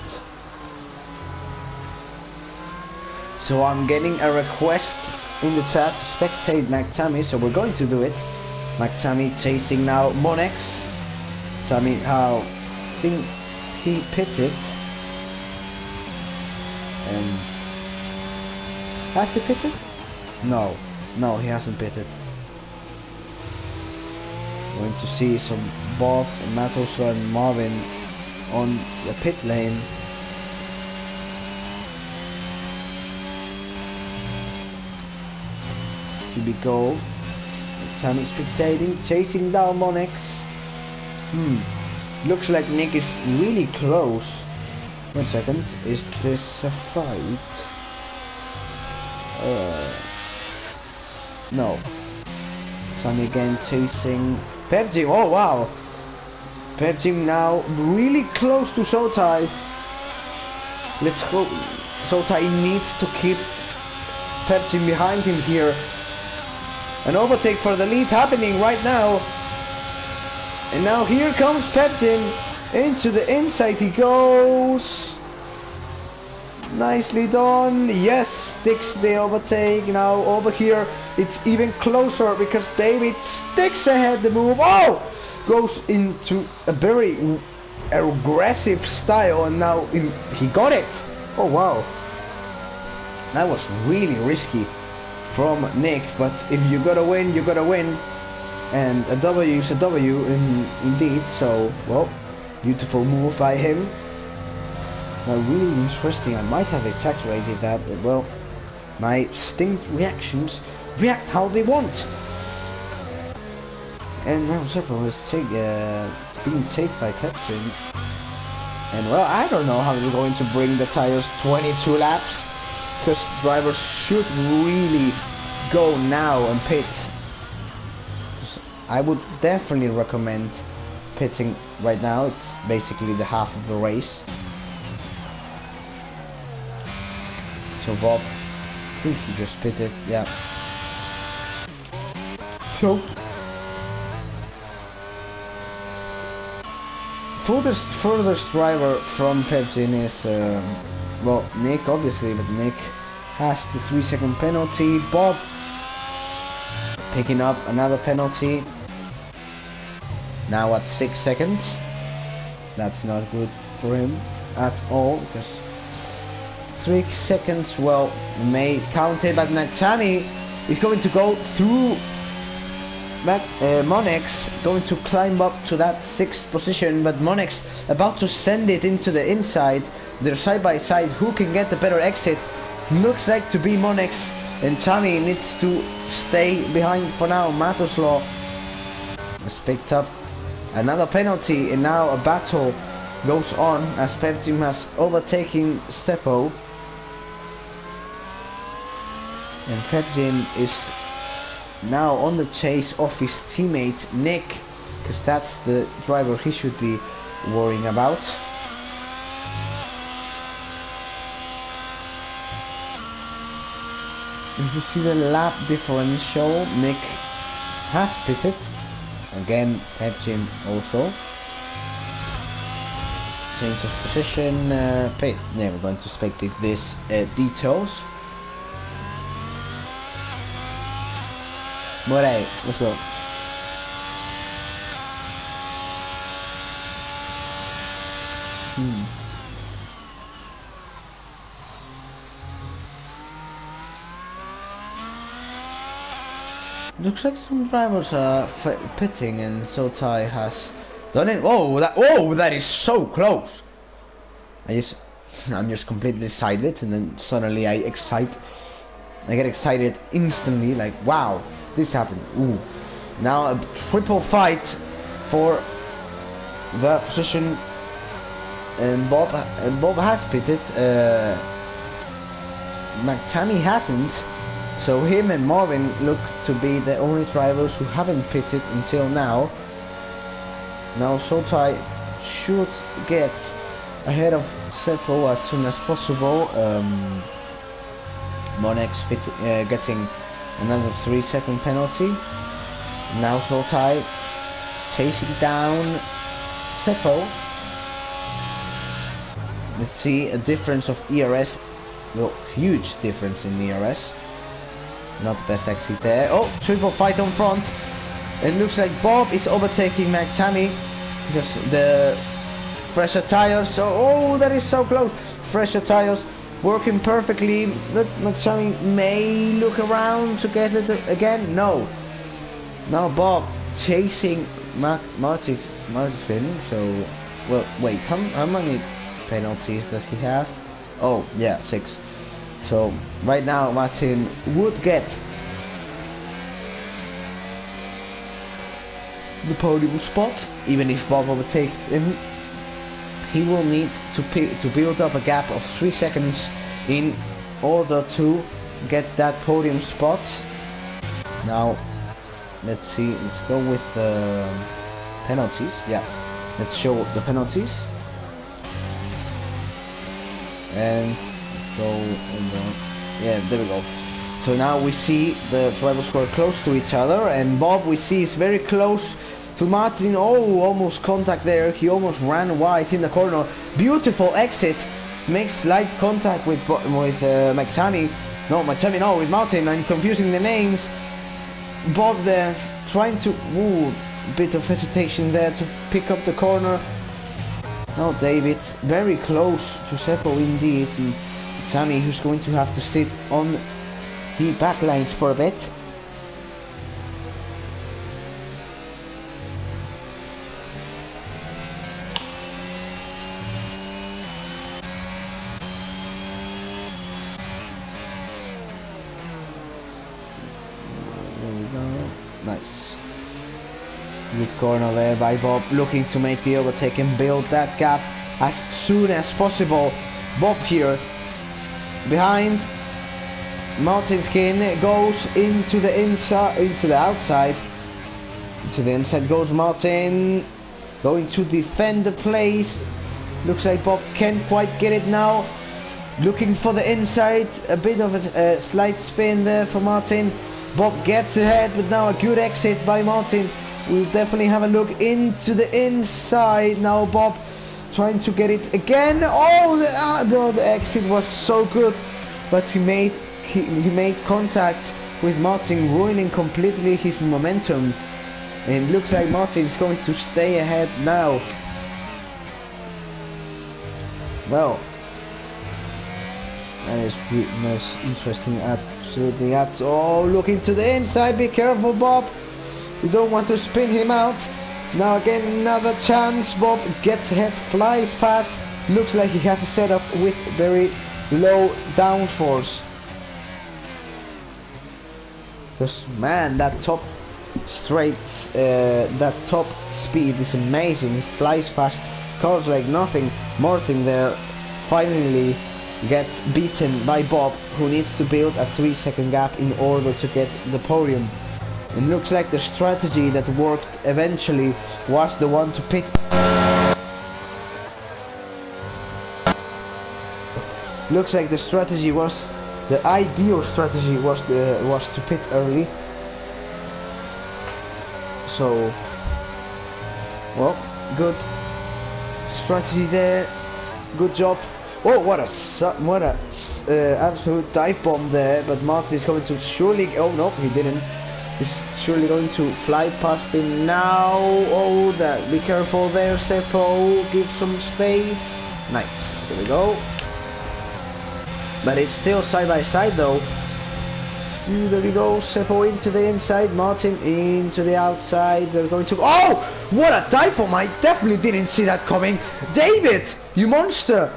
So I'm getting a request in the chat to spectate McTammy, so we're going to do it. McTammy chasing now Monex. Tammy, how I think he pitted. Has he pitted? No, he hasn't pitted. Going to see some Bob, Matoso and Marvin on the pit lane. Here we go. Tammy spectating, chasing down Monex. Looks like Nick is really close. 1 second, is this a fight? No. Tammy again chasing Pepsin. Oh wow! Pepsin now really close to Sotai. Let's go. Sotai needs to keep Pepsin behind him here. An overtake for the lead happening right now. And now here comes Peptin. Into the inside he goes. Nicely done. Yes, sticks the overtake. Now over here it's even closer because David sticks ahead the move. Oh! Goes into a very aggressive style, and now he got it. Oh wow. That was really risky from Nick, but if you gotta win, you gotta win. And a W is a W indeed, so, well, beautiful move by him. Now, really interesting. I might have exaggerated that, but, well, my instinct reactions react how they want. And now Seppo is being chased by Captain. And, well, I don't know how they're going to bring the tires 22 laps, because drivers should really go now and pit. I would definitely recommend pitting right now. It's basically the half of the race. So Bob, I think he just pitted, yeah. So furthest driver from Pepsin is well, Nick obviously, but Nick has the 3-second penalty. Bob picking up another penalty. Now at 6 seconds. That's not good for him at all, because 3 seconds, well, may count it, but Natani is going to go through Monex, going to climb up to that 6th position, but Monex about to send it into the inside. They're side by side. Who can get the better exit? Looks like to be Monex, and Tammy needs to stay behind for now. Matoslaw has picked up another penalty, and now a battle goes on as Peptin has overtaken Steppo. And Peptin is now on the chase of his teammate Nick, because that's the driver he should be worrying about. If you see the lap differential, Nick has pitted. Again, Peptin also. Change of position, pit. Yeah, we're going to spectate these details. But hey, let's go. Looks like some drivers are pitting, and Sotai has done it. Oh, that is so close. I'm just completely silent, and then suddenly I get excited instantly, like wow, this happened. Ooh, now a triple fight for the position, and Bob has pitted. McTammy hasn't. So him and Marvin look to be the only drivers who haven't pitted until now. Now Sotai should get ahead of Seppo as soon as possible. Monex getting another 3-second penalty. Now Sotai chasing down Seppo. Let's see a difference of ERS. Well, huge difference in ERS. Not the best exit there. Oh, triple fight on front. It looks like Bob is overtaking McTammy. Just the fresher tires. So, oh, that is so close. Fresher tires working perfectly. But McTammy may look around to get it again. No. Now Bob chasing Martin. So, well, wait. How many penalties does he have? Oh, yeah, 6. So right now Martin would get the podium spot. Even if Bob overtakes him, he will need to build up a gap of 3 seconds in order to get that podium spot. Now let's see, let's go with the penalties. Yeah, let's show the penalties. And go over. Yeah, there we go. So now we see the drivers who are close to each other, and Bob we see is very close to Martin. Oh, almost contact there. He almost ran wide in the corner. Beautiful exit. Makes slight contact with McTammy. No, McTammy, no, with Martin. I'm confusing the names. Bob there trying to... Ooh, bit of hesitation there to pick up the corner. No, David, very close to Seppo indeed. And Sammy, who's going to have to sit on the back lines for a bit. There we go. Nice. Good corner there by Bob, looking to make the overtake and build that gap as soon as possible. Bob here behind. Martin Skin goes into the inside, into the outside. To the inside goes Martin, going to defend the place. Looks like Bob can't quite get it now. Looking for the inside, a bit of a slight spin there for Martin. Bob gets ahead, but now a good exit by Martin. We'll definitely have a look into the inside now. Bob trying to get it again. Oh, the exit was so good, but he made contact with Martin, ruining completely his momentum. And it looks like Martin is going to stay ahead now. Well, that is most interesting. Absolutely. Oh, looking to the inside. Be careful, Bob. You don't want to spin him out. Now again, another chance. Bob gets ahead, flies past. Looks like he has a setup with very low downforce. Because man, that top straight, that top speed is amazing. He flies past cars like nothing. Martin there finally gets beaten by Bob, who needs to build a 3-second gap in order to get the podium. It looks like the strategy that worked eventually was the one to pit. Looks like the strategy was the ideal strategy was to pit early. So, well, good strategy there. Good job. Oh, what a absolute dive bomb there! But Martin is going to surely. Oh no, he didn't. He's surely going to fly past him now. Oh, that! Be careful there, Seppo. Give some space. Nice. There we go. But it's still side by side though. There we go. Seppo into the inside. Martin into the outside. They're going to. Oh! What a dive bomb! I definitely didn't see that coming. David, you monster!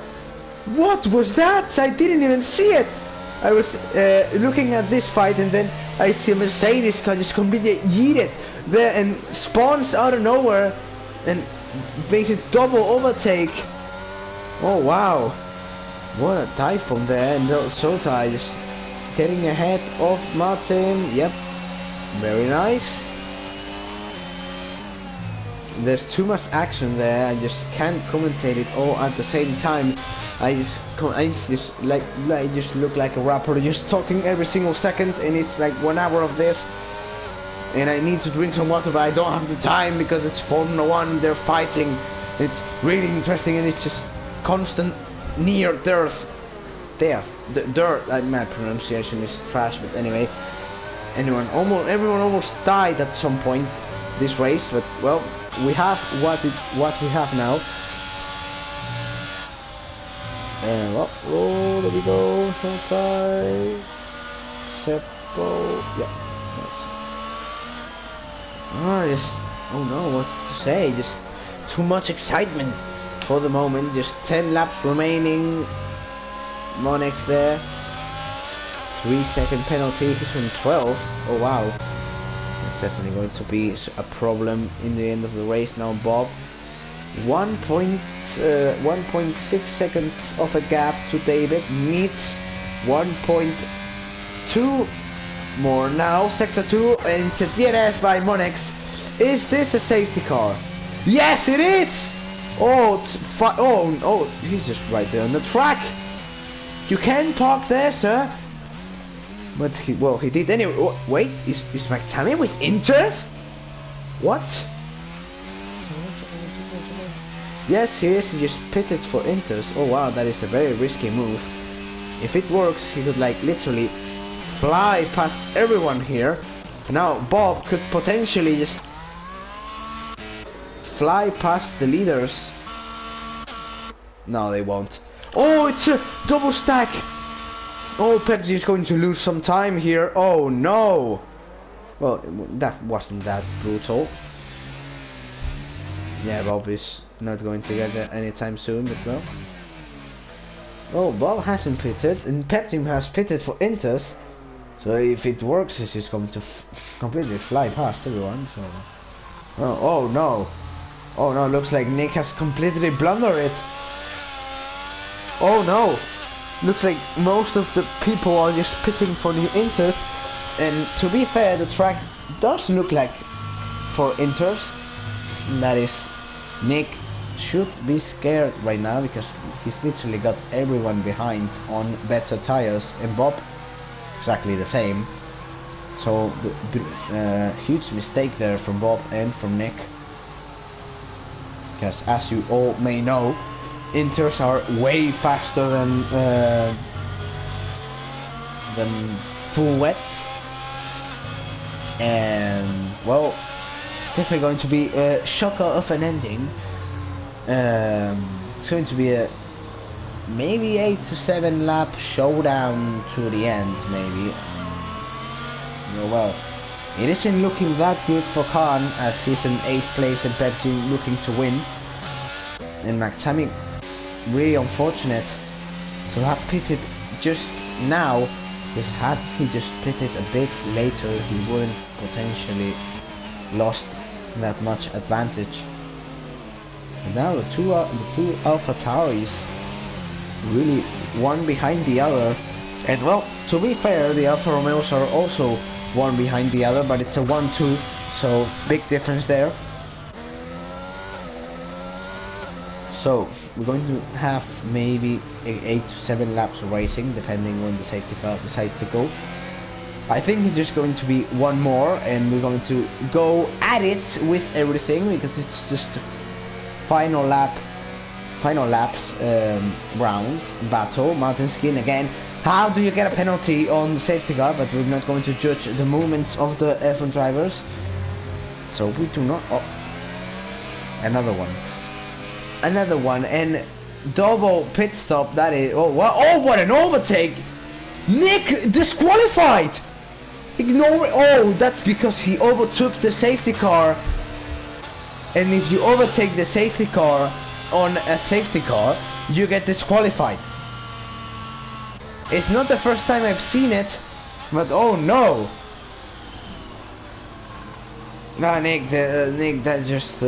What was that? I didn't even see it. I was looking at this fight, and then I see a Mercedes car just completely yeet it there and spawns out of nowhere and makes a double overtake. Oh wow, what a dive bomb there! And Sota just getting ahead of Martin. Yep, very nice. There's too much action there. I just can't commentate it all at the same time. I just look like a rapper, just talking every single second, and it's like 1 hour of this, and I need to drink some water, but I don't have the time because it's Formula 1. They're fighting. It's really interesting, and it's just constant near death. Dirt. My pronunciation is trash, but anyway, everyone almost died at some point this race, but well, we have what we have now. And oh, there we go. Sometime. Seppo. Yeah. Nice. Oh no, what to say? Just too much excitement for the moment. Just 10 laps remaining. Monex there. 3-second penalty. He's on 12. Oh wow. It's definitely going to be a problem in the end of the race now, Bob. 1.6 seconds of a gap to David. Needs 1.2 more now. Sector 2, and it's a DNF by Monex. Is this a safety car? Yes, it is! Oh, he's just right there on the track. You can park there, sir. But he did anyway. Wait, is McTammy with Inters? What? Yes, he is just pitted for Inters. Oh wow, that is a very risky move. If it works, he could like literally fly past everyone here. Now Bob could potentially just fly past the leaders. No, they won't. Oh, it's a double stack. Oh, Pepsi is going to lose some time here. Oh no. Well, that wasn't that brutal. Yeah, Bob is not going to get there anytime soon, but well. Oh, Bob hasn't pitted, and Pepsi has pitted for Inters. So if it works, it's just going to completely fly past everyone. So, oh no, oh no! Looks like Nick has completely blundered it. Oh no! Looks like most of the people are just pitting for the Inters. And to be fair, the track does look like for Inters. That is, Nick should be scared right now because he's literally got everyone behind on better tires, and Bob exactly the same. So the huge mistake there from Bob and from Nick, because as you all may know, Inters are way faster than full wets, and well, it's definitely going to be a shocker of an ending. It's going to be a maybe 8 to 7 lap showdown to the end, maybe. Well, it isn't looking that good for Khan, as he's in 8th place and Pepsi looking to win. And McTammy, really unfortunate to have pitted just now, because had he just pitted a bit later, he wouldn't potentially lost that much advantage. And now the two Alpha Tauris, really one behind the other, and well, to be fair, the Alfa Romeos are also one behind the other, but it's a 1-2, so big difference there. So we're going to have maybe 8 to 7 laps of racing, depending when the safety car decides to go. I think it's just going to be one more, and we're going to go at it with everything, because it's just final laps round battle. Mountain Skin again. How do you get a penalty on the safety car? But we're not going to judge the movements of the F1 drivers, so we do not. Oh, another one, and double pit stop. That is. Oh what? Oh, what an overtake! Nick disqualified. Ignore. Oh, that's because he overtook the safety car. And if you overtake the safety car on a safety car, you get disqualified. It's not the first time I've seen it, but oh no! Nah, Nick, that just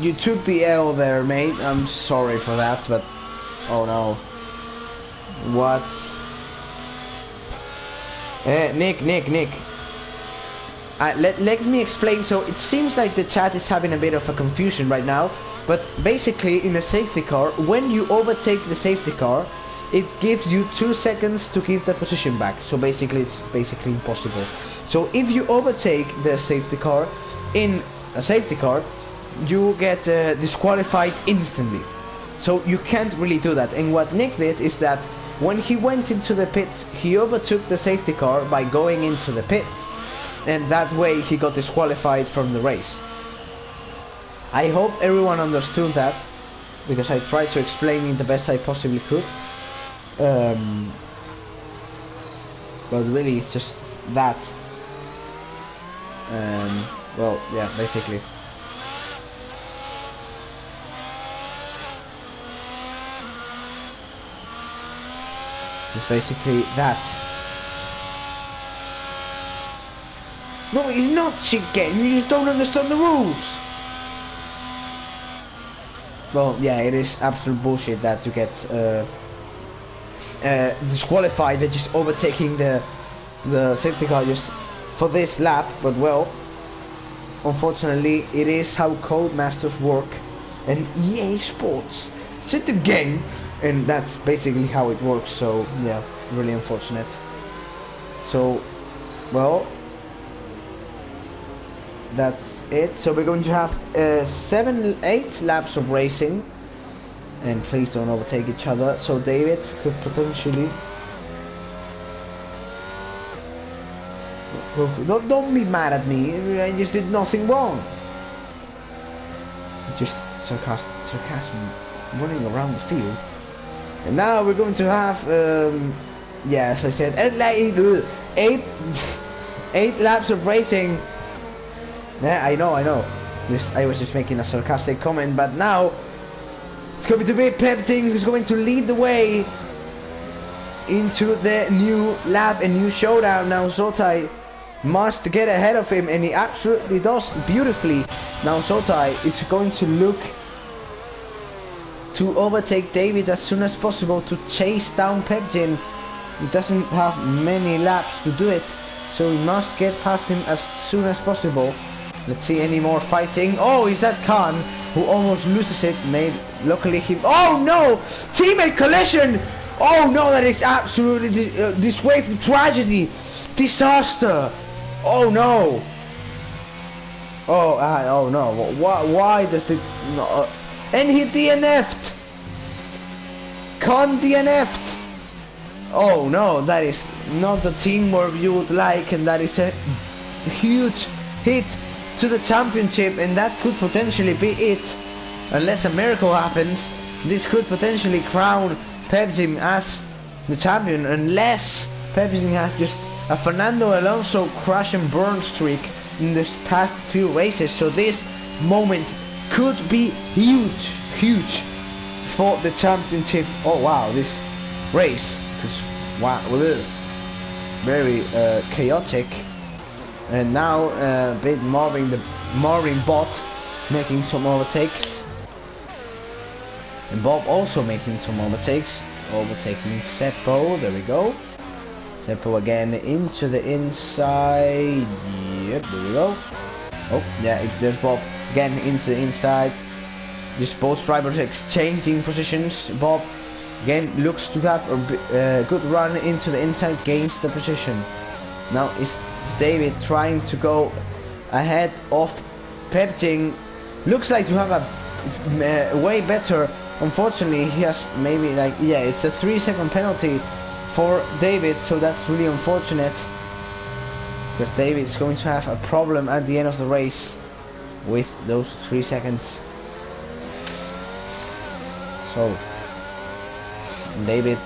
you took the L there, mate. I'm sorry for that, but oh no. What? Nick. Let me explain. So it seems like the chat is having a bit of a confusion right now, but basically in a safety car, when you overtake the safety car, it gives you 2 seconds to give the position back. So basically it's impossible. So if you overtake the safety car in a safety car, you get disqualified instantly. So you can't really do that. And what Nick did is that when he went into the pits, he overtook the safety car by going into the pits, and that way he got disqualified from the race. I hope everyone understood that, because I tried to explain it the best I possibly could. But really it's just that. Well, yeah, basically. It's basically that. No, it's not chicken, you just don't understand the rules. Well, yeah, it is absolute bullshit that you get disqualified by just overtaking the safety car just for this lap, but well, unfortunately it is how Codemasters work, and EA Sports set the game, and that's basically how it works. So yeah, really unfortunate. So, well, that's it. So we're going to have 8 laps of racing, and please don't overtake each other. So David could potentially. Don't be mad at me. I just did nothing wrong. Just sarcasm running around the field. And now we're going to have, yeah, as I said, 8 laps of racing. Yeah, I know. I was just making a sarcastic comment, but now it's going to be Pepting who's going to lead the way into the new lap and new showdown. Now Zotai must get ahead of him, and he absolutely does beautifully. Now Zotai is going to look to overtake David as soon as possible to chase down Peptin. He doesn't have many laps to do it, so he must get past him as soon as possible. Let's see any more fighting. Oh, is that Khan who almost loses it? Luckily he... Oh no! Teammate collision! Oh no, that is absolutely this wave of tragedy! Disaster! Oh no! Oh no! Why does it? No, and he DNF'd. Con DNF'd. Oh no! That is not the teamwork you would like, and that is a huge hit to the championship, and that could potentially be it. Unless a miracle happens, this could potentially crown Pepsim as the champion, unless Pepsim has just a Fernando Alonso crash and burn streak in this past few races. So this moment could be huge for the championship. Oh wow, this race is wow, very chaotic. And now bit Marvin Bot making some overtakes, and Bob also making some overtakes, overtaking Seppo. There we go. Seppo again into the inside. Yep, there we go. Oh yeah, there's Bob again into the inside. Just both drivers exchanging positions. Bob again looks to have a good run into the inside, gains the position. Now is David trying to go ahead of Pepting. Looks like to have a way better. Unfortunately, he has maybe like, yeah, it's a 3-second penalty for David, so that's really unfortunate, because David's going to have a problem at the end of the race with those 3 seconds. So David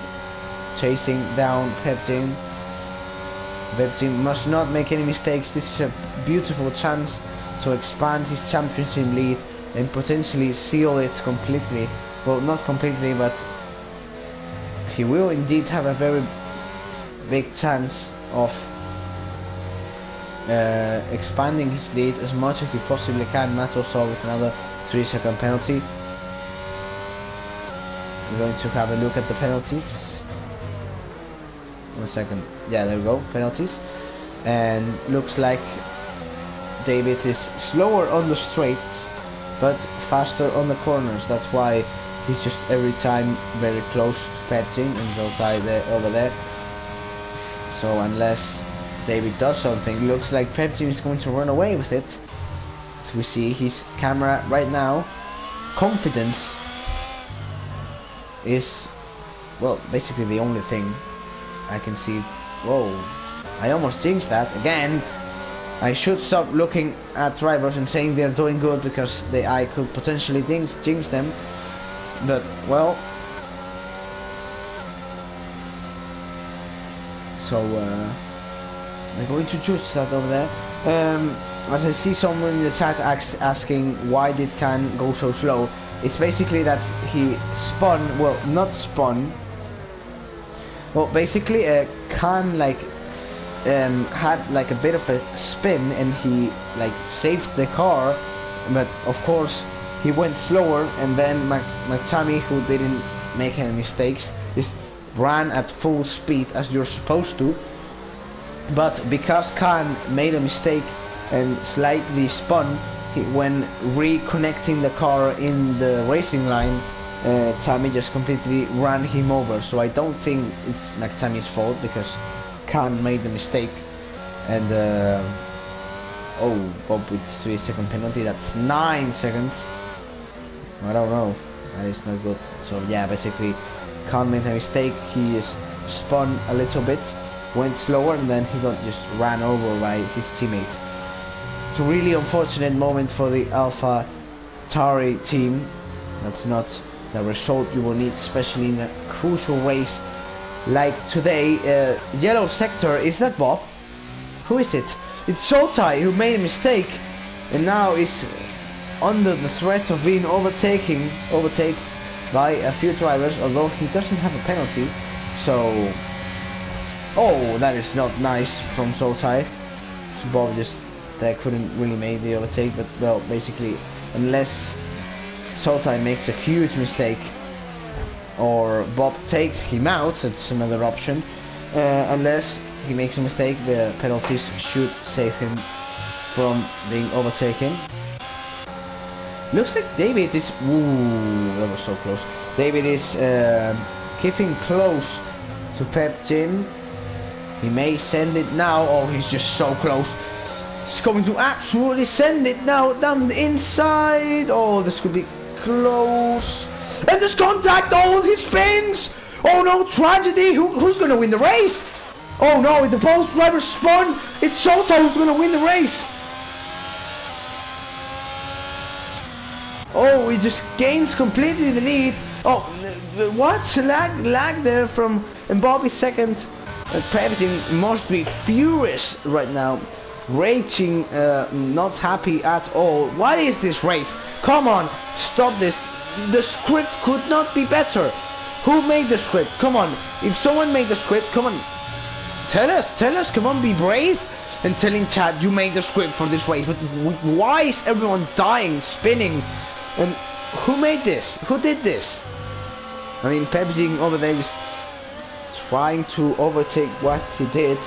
chasing down Peptin. Peptin must not make any mistakes. This is a beautiful chance to expand his championship lead and potentially seal it completely. Well, not completely, but he will indeed have a very big chance of expanding his lead as much as he possibly can. Matt also with another 3-second penalty. We're going to have a look at the penalties. 1 second. Yeah, there we go. Penalties. And looks like David is slower on the straights, but faster on the corners. That's why he's just every time very close to Peptin and Zotai there over there. So unless David does something, looks like Peptin is going to run away with it. So we see his camera right now. Confidence is, well, basically the only thing I can see. Whoa, I almost jinxed that again. I should stop looking at drivers and saying they're doing good, because I could potentially jinx them. But, well, so I'm going to judge that over there. As I see someone in the chat asking why did Khan go so slow, it's basically that he spun, well, not spun, well, basically Khan like had like a bit of a spin, and he like saved the car, but of course he went slower, and then Matsami, who didn't make any mistakes, just ran at full speed as you're supposed to. But because Khan made a mistake and slightly spun, when reconnecting the car in the racing line, Tammy just completely ran him over. So I don't think it's Matsami's fault, because Khan made the mistake, and oh, Bob with 3-second penalty. That's 9 seconds. I don't know. That is not good. So yeah, basically, Khan made a mistake. He spun a little bit, went slower, and then he got just ran over by his teammate. It's a really unfortunate moment for the Alpha Tauri team. That's not the result you will need, especially in a crucial race like today. Yellow sector, is that Bob? Who is it? It's Sotai who made a mistake and now is under the threat of being overtaken by a few drivers, although he doesn't have a penalty. So, oh, that is not nice from Sotai. So Bob just couldn't really make the overtake, but well, basically, unless Sotai makes a huge mistake or Bob takes him out, that's another option. Unless he makes a mistake, the penalties should save him from being overtaken. Looks like David is... Ooh, that was so close. David is keeping close to Pep Jim. He may send it now. Oh, he's just so close. He's going to absolutely send it now down the inside. Oh, this could be close. And there's contact. Oh, he spins. Oh no, tragedy. Who's going to win the race? Oh no, if the both drivers spun, it's Shota who's going to win the race. Oh, he just gains completely the lead. Oh, what? Lag there from Bobby's second. Pepsin must be furious right now. Raging, not happy at all. What is this race? Come on, stop this. The script could not be better. Who made the script? Come on, if someone made the script, come on. Tell us, come on, be brave. And telling chat you made the script for this race. But why is everyone dying, spinning? And who made this? Who did this? I mean, Pepsi over there is trying to overtake what he did.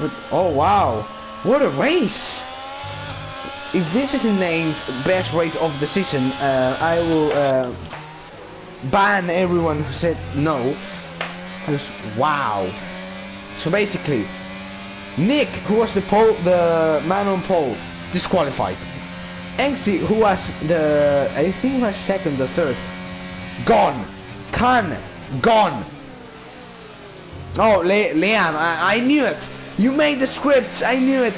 But, oh wow, what a race! If this isn't named best race of the season, I will ban everyone who said no. Because wow. So basically, Nick, who was the man on pole, disqualified. Angsty, who was I think he was second or third, gone. Khan, gone. Oh, Liam, I knew it. You made the scripts, I knew it.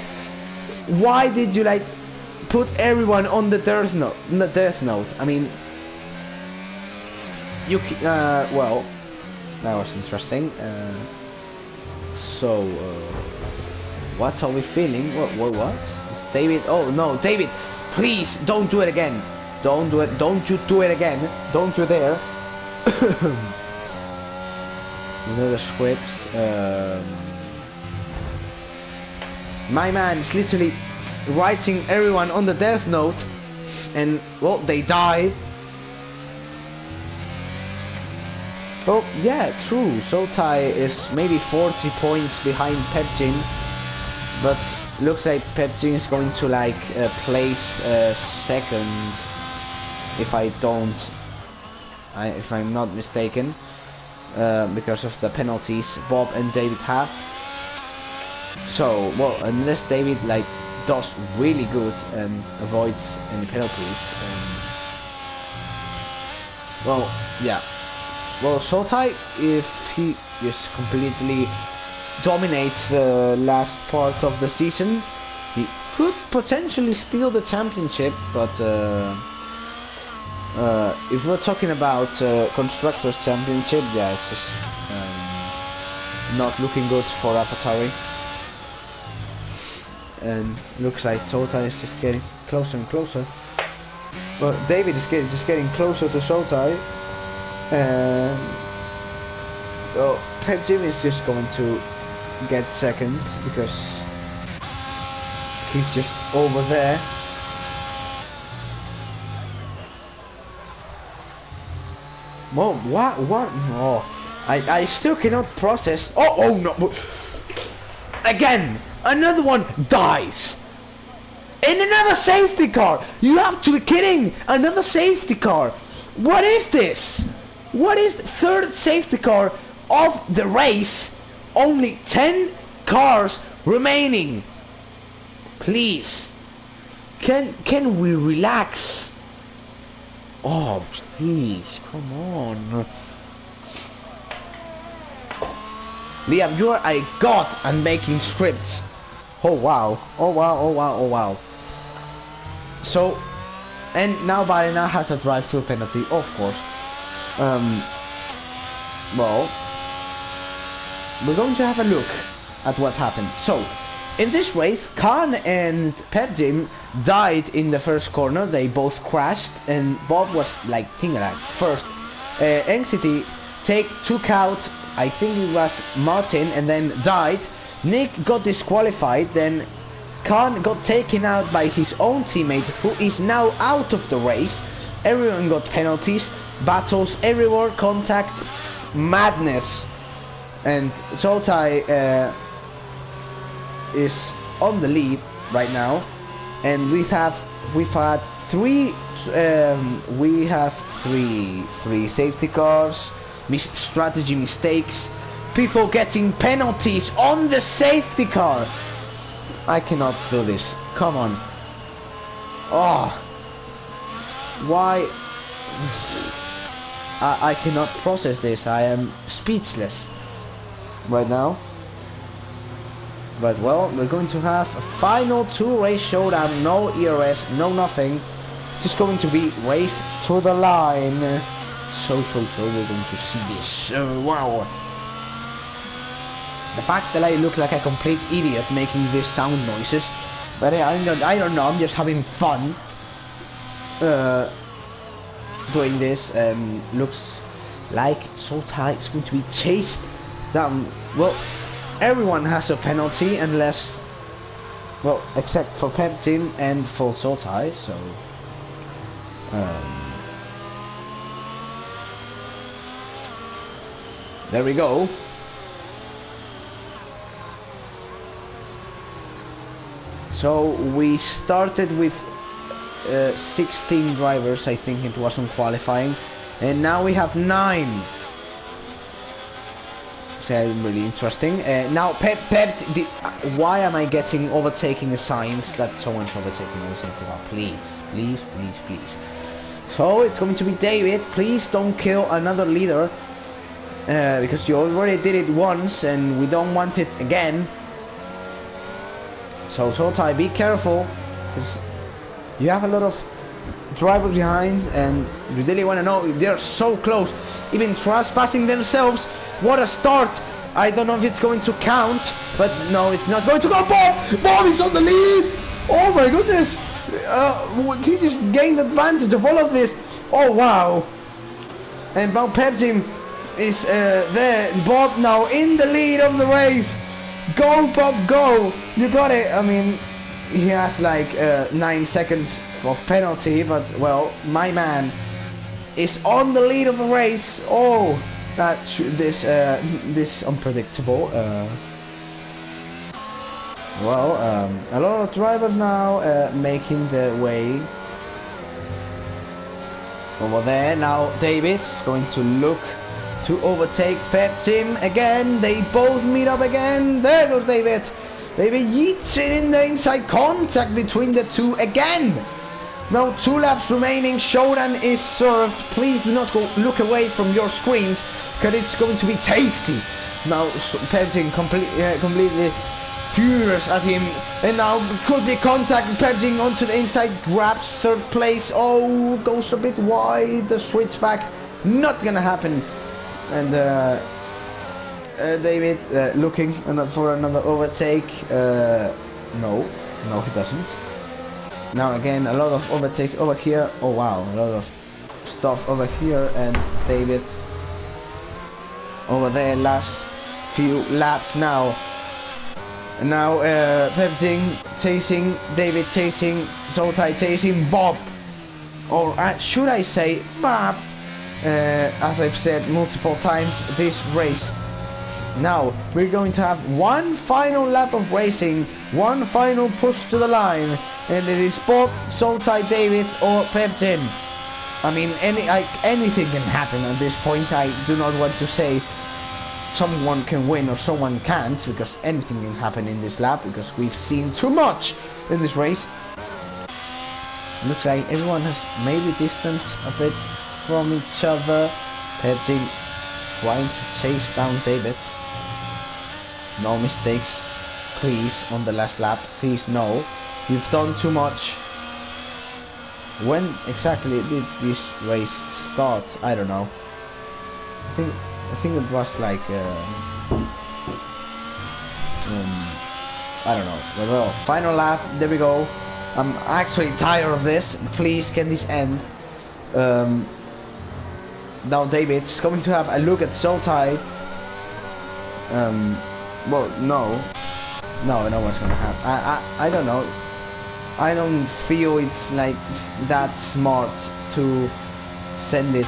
Why did you like put everyone on the death note? I mean, you well, that was interesting. So, what are we feeling? What? It's David? Oh no, David! Please don't do it again. Don't do it. Don't you do it again. Don't you dare. You know the scripts. My man is literally writing everyone on the death note, and well, they die. Oh yeah, true. Sotai is maybe 40 points behind Pepjin, but looks like Pepjin is going to like place second, if I'm not mistaken, because of the penalties Bob and David have. So well, unless David like does really good and avoids any penalties, well, yeah. Well, Sotai, if he just completely dominates the last part of the season, he could potentially steal the championship, but if we're talking about Constructors' Championship, yeah, it's just not looking good for Apatari. And looks like Sotai is just getting closer and closer. Well, David is just getting closer to Sotai. And well, Pep Jim is just going to get second because he's just over there. Whoa, what? Oh, I still cannot process. Oh no! Again, another one dies. In another safety car. You have to be kidding! Another safety car. What is this? What is the third safety car of the race? Only 10 cars remaining. Please. Can we relax? Oh, please, come on. Liam, you are a god at making scripts. Oh wow, oh wow, oh wow, oh wow. So, and now Balina has a drive-through penalty, of course. Well, we're going to have a look at what happened. So, in this race, Khan and Pepjim died in the first corner. They both crashed, and Bob was like thinking like first. Anxiety took out, I think it was Martin, and then died. Nick got disqualified. Then Khan got taken out by his own teammate, who is now out of the race. Everyone got penalties, battles everywhere, contact, madness, and Zotai is on the lead right now, and we've had three safety cars, strategy mistakes, people getting penalties on the safety car. I cannot do this. Come on. Oh, why? I cannot process this. I am speechless right now. But well, we're going to have a final 2-race showdown. No ERS, no nothing. It's just going to be race to the line. So we're going to see this. Wow. The fact that I look like a complete idiot making these sound noises, but I don't know. I'm just having fun doing this. Looks like Sotai is going to be chased down. Well, everyone has a penalty unless, well, except for Peptin and for Sotai, so there we go. So we started with 16 drivers, I think it was on qualifying, and now we have 9. So really interesting. Now why am I getting overtaking signs that someone's overtaking me? Please. So it's going to be David. Please don't kill another leader, because you already did it once and we don't want it again. So Sotai, be careful, because you have a lot of drivers behind and you really want to know if they're so close, even trespassing themselves. What a start! I don't know if it's going to count, but no, it's not going to go. Bob is on the lead! Oh my goodness! He just gained advantage of all of this. Oh wow! And Bob Pepjim is there. Bob now in the lead of the race. Go Bob, go! You got it. I mean, he has like 9 seconds of penalty, but well, my man is on the lead of the race. Oh, that this unpredictable. Well, a lot of drivers now making their way over there. Now David is going to look to overtake Peptim again. They both meet up again. There goes David. David yeets it in the inside contact between the two again. Now 2 laps remaining. Showdown is served. Please do not go look away from your screens, because it's going to be tasty. Now Peptin completely furious at him, and now could be contact. Peptin onto the inside, grabs 3rd place. Oh, goes a bit wide. The switchback, not gonna happen. And David looking for another overtake. No, he doesn't. Now again, a lot of overtakes over here. Oh wow, a lot of stuff over here, and David over there. Last few laps now. And now Pepting chasing, David chasing, Zotai chasing, Bob, or should I say Bob, as I've said multiple times this race. Now we're going to have one final lap of racing, one final push to the line, and it is Bob, Zotai, David, or Peptin. I mean, anything can happen at this point. I do not want to say someone can win or someone can't, because anything can happen in this lap, because we've seen too much in this race. Looks like everyone has maybe distanced a bit from each other. Pepsi trying to chase down David. No mistakes, please, on the last lap. Please, no. You've done too much. When exactly did this race start? I don't know. I think it was like I don't know. Well, final lap. There we go. I'm actually tired of this. Please, can this end? Now David's going to have a look at Soltai. Well, no one's gonna have. I don't know. I don't feel it's like that smart to send it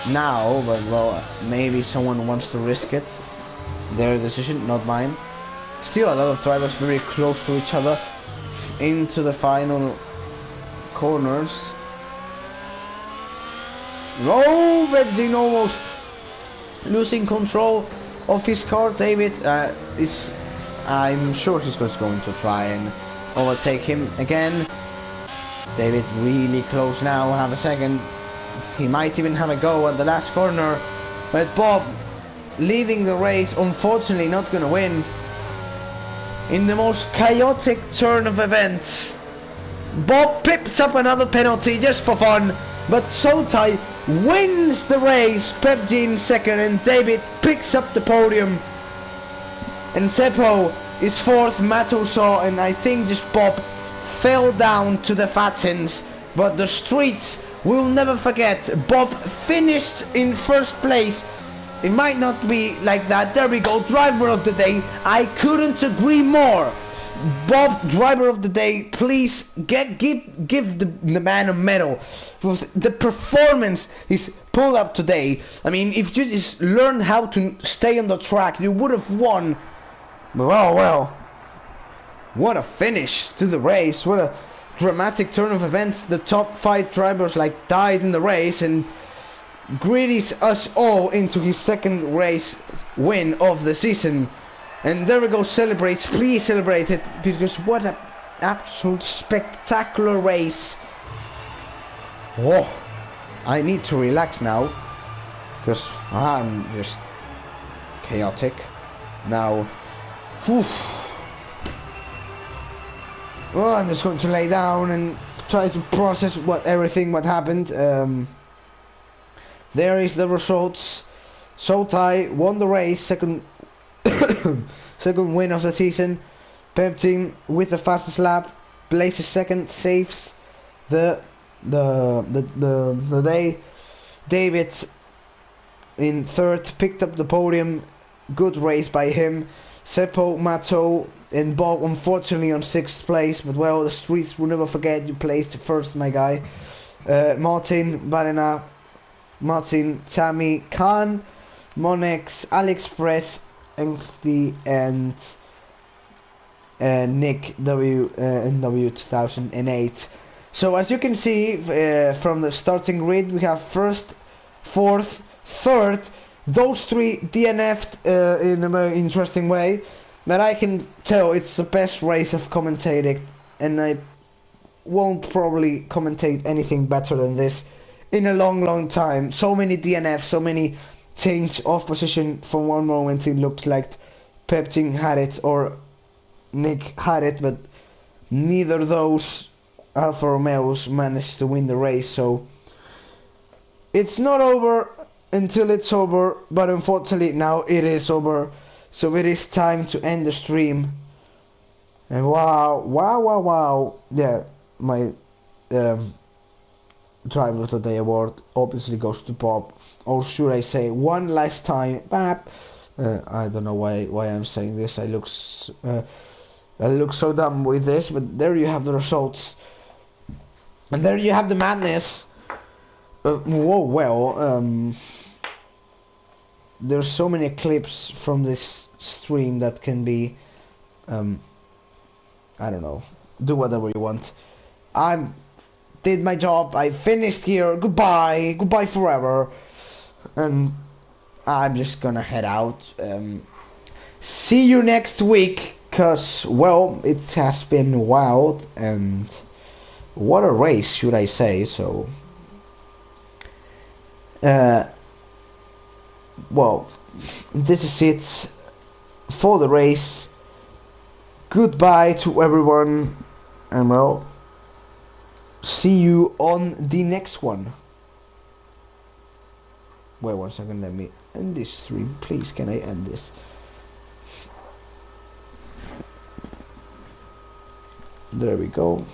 now, but well, maybe someone wants to risk it. Their decision, not mine. Still a lot of drivers very close to each other into the final corners. Oh, Benzin almost losing control of his car. David I'm sure he's just going to try and overtake him again. David's really close now, have a second. He might even have a go at the last corner, but Bob leading the race, unfortunately not gonna win. In the most chaotic turn of events, Bob pips up another penalty just for fun, but Soltai wins the race, Pepsi in second, and David picks up the podium. And Seppo is fourth, Mato saw, and I think just Bob fell down to the fattens. But the streets will never forget, Bob finished in first place. It might not be like that. There we go, driver of the day. I couldn't agree more. Bob, driver of the day, please give the man a medal for the performance he's pulled up today. I mean, if you just learned how to stay on the track, you would have won. Well, what a finish to the race. What a dramatic turn of events. The top 5 drivers like died in the race, and greeted us all into his second race win of the season. And there we go, celebrates. Please celebrate it, because what an absolute spectacular race. Oh, I need to relax now, because I'm just chaotic now. Whew. Well, I'm just going to lay down and try to process everything what happened. There is the results. Soltai won the race, second second win of the season. Pepsi with the fastest lap, places second, saves the day. David in third, picked up the podium. Good race by him. Seppo, Mato, and Bob unfortunately on 6th place, but well, the streets will never forget you placed first, my guy. Martin, Balena, Martin, Tammy, Khan, Monex, AliExpress, Angsty, and Nick NW 2008. So as you can see from the starting grid, we have first, fourth, third. Those 3 DNF'd in a very interesting way, but I can tell it's the best race I've commentated, and I won't probably commentate anything better than this in a long time. So many DNFs, so many change of position. From one moment it looked like Pepsi had it or Nick had it, but neither of those Alfa Romeos managed to win the race. So it's not over until it's over, but unfortunately now it is over. So it is time to end the stream. And wow. Yeah, my driver of the day award obviously goes to Bob. Or should I say one last time, Bob. I don't know why I'm saying this. I look so dumb with this, but there you have the results. And there you have the madness. There's so many clips from this stream that can be, I don't know, do whatever you want. I did my job, I finished here, goodbye forever. And I'm just gonna head out. See you next week, cause well, it has been wild and what a race, should I say? So, uh, well, this is it for the race. Goodbye to everyone, and well, see you on the next one. Wait 1 second, let me end this stream. Please, can I end this? There we go.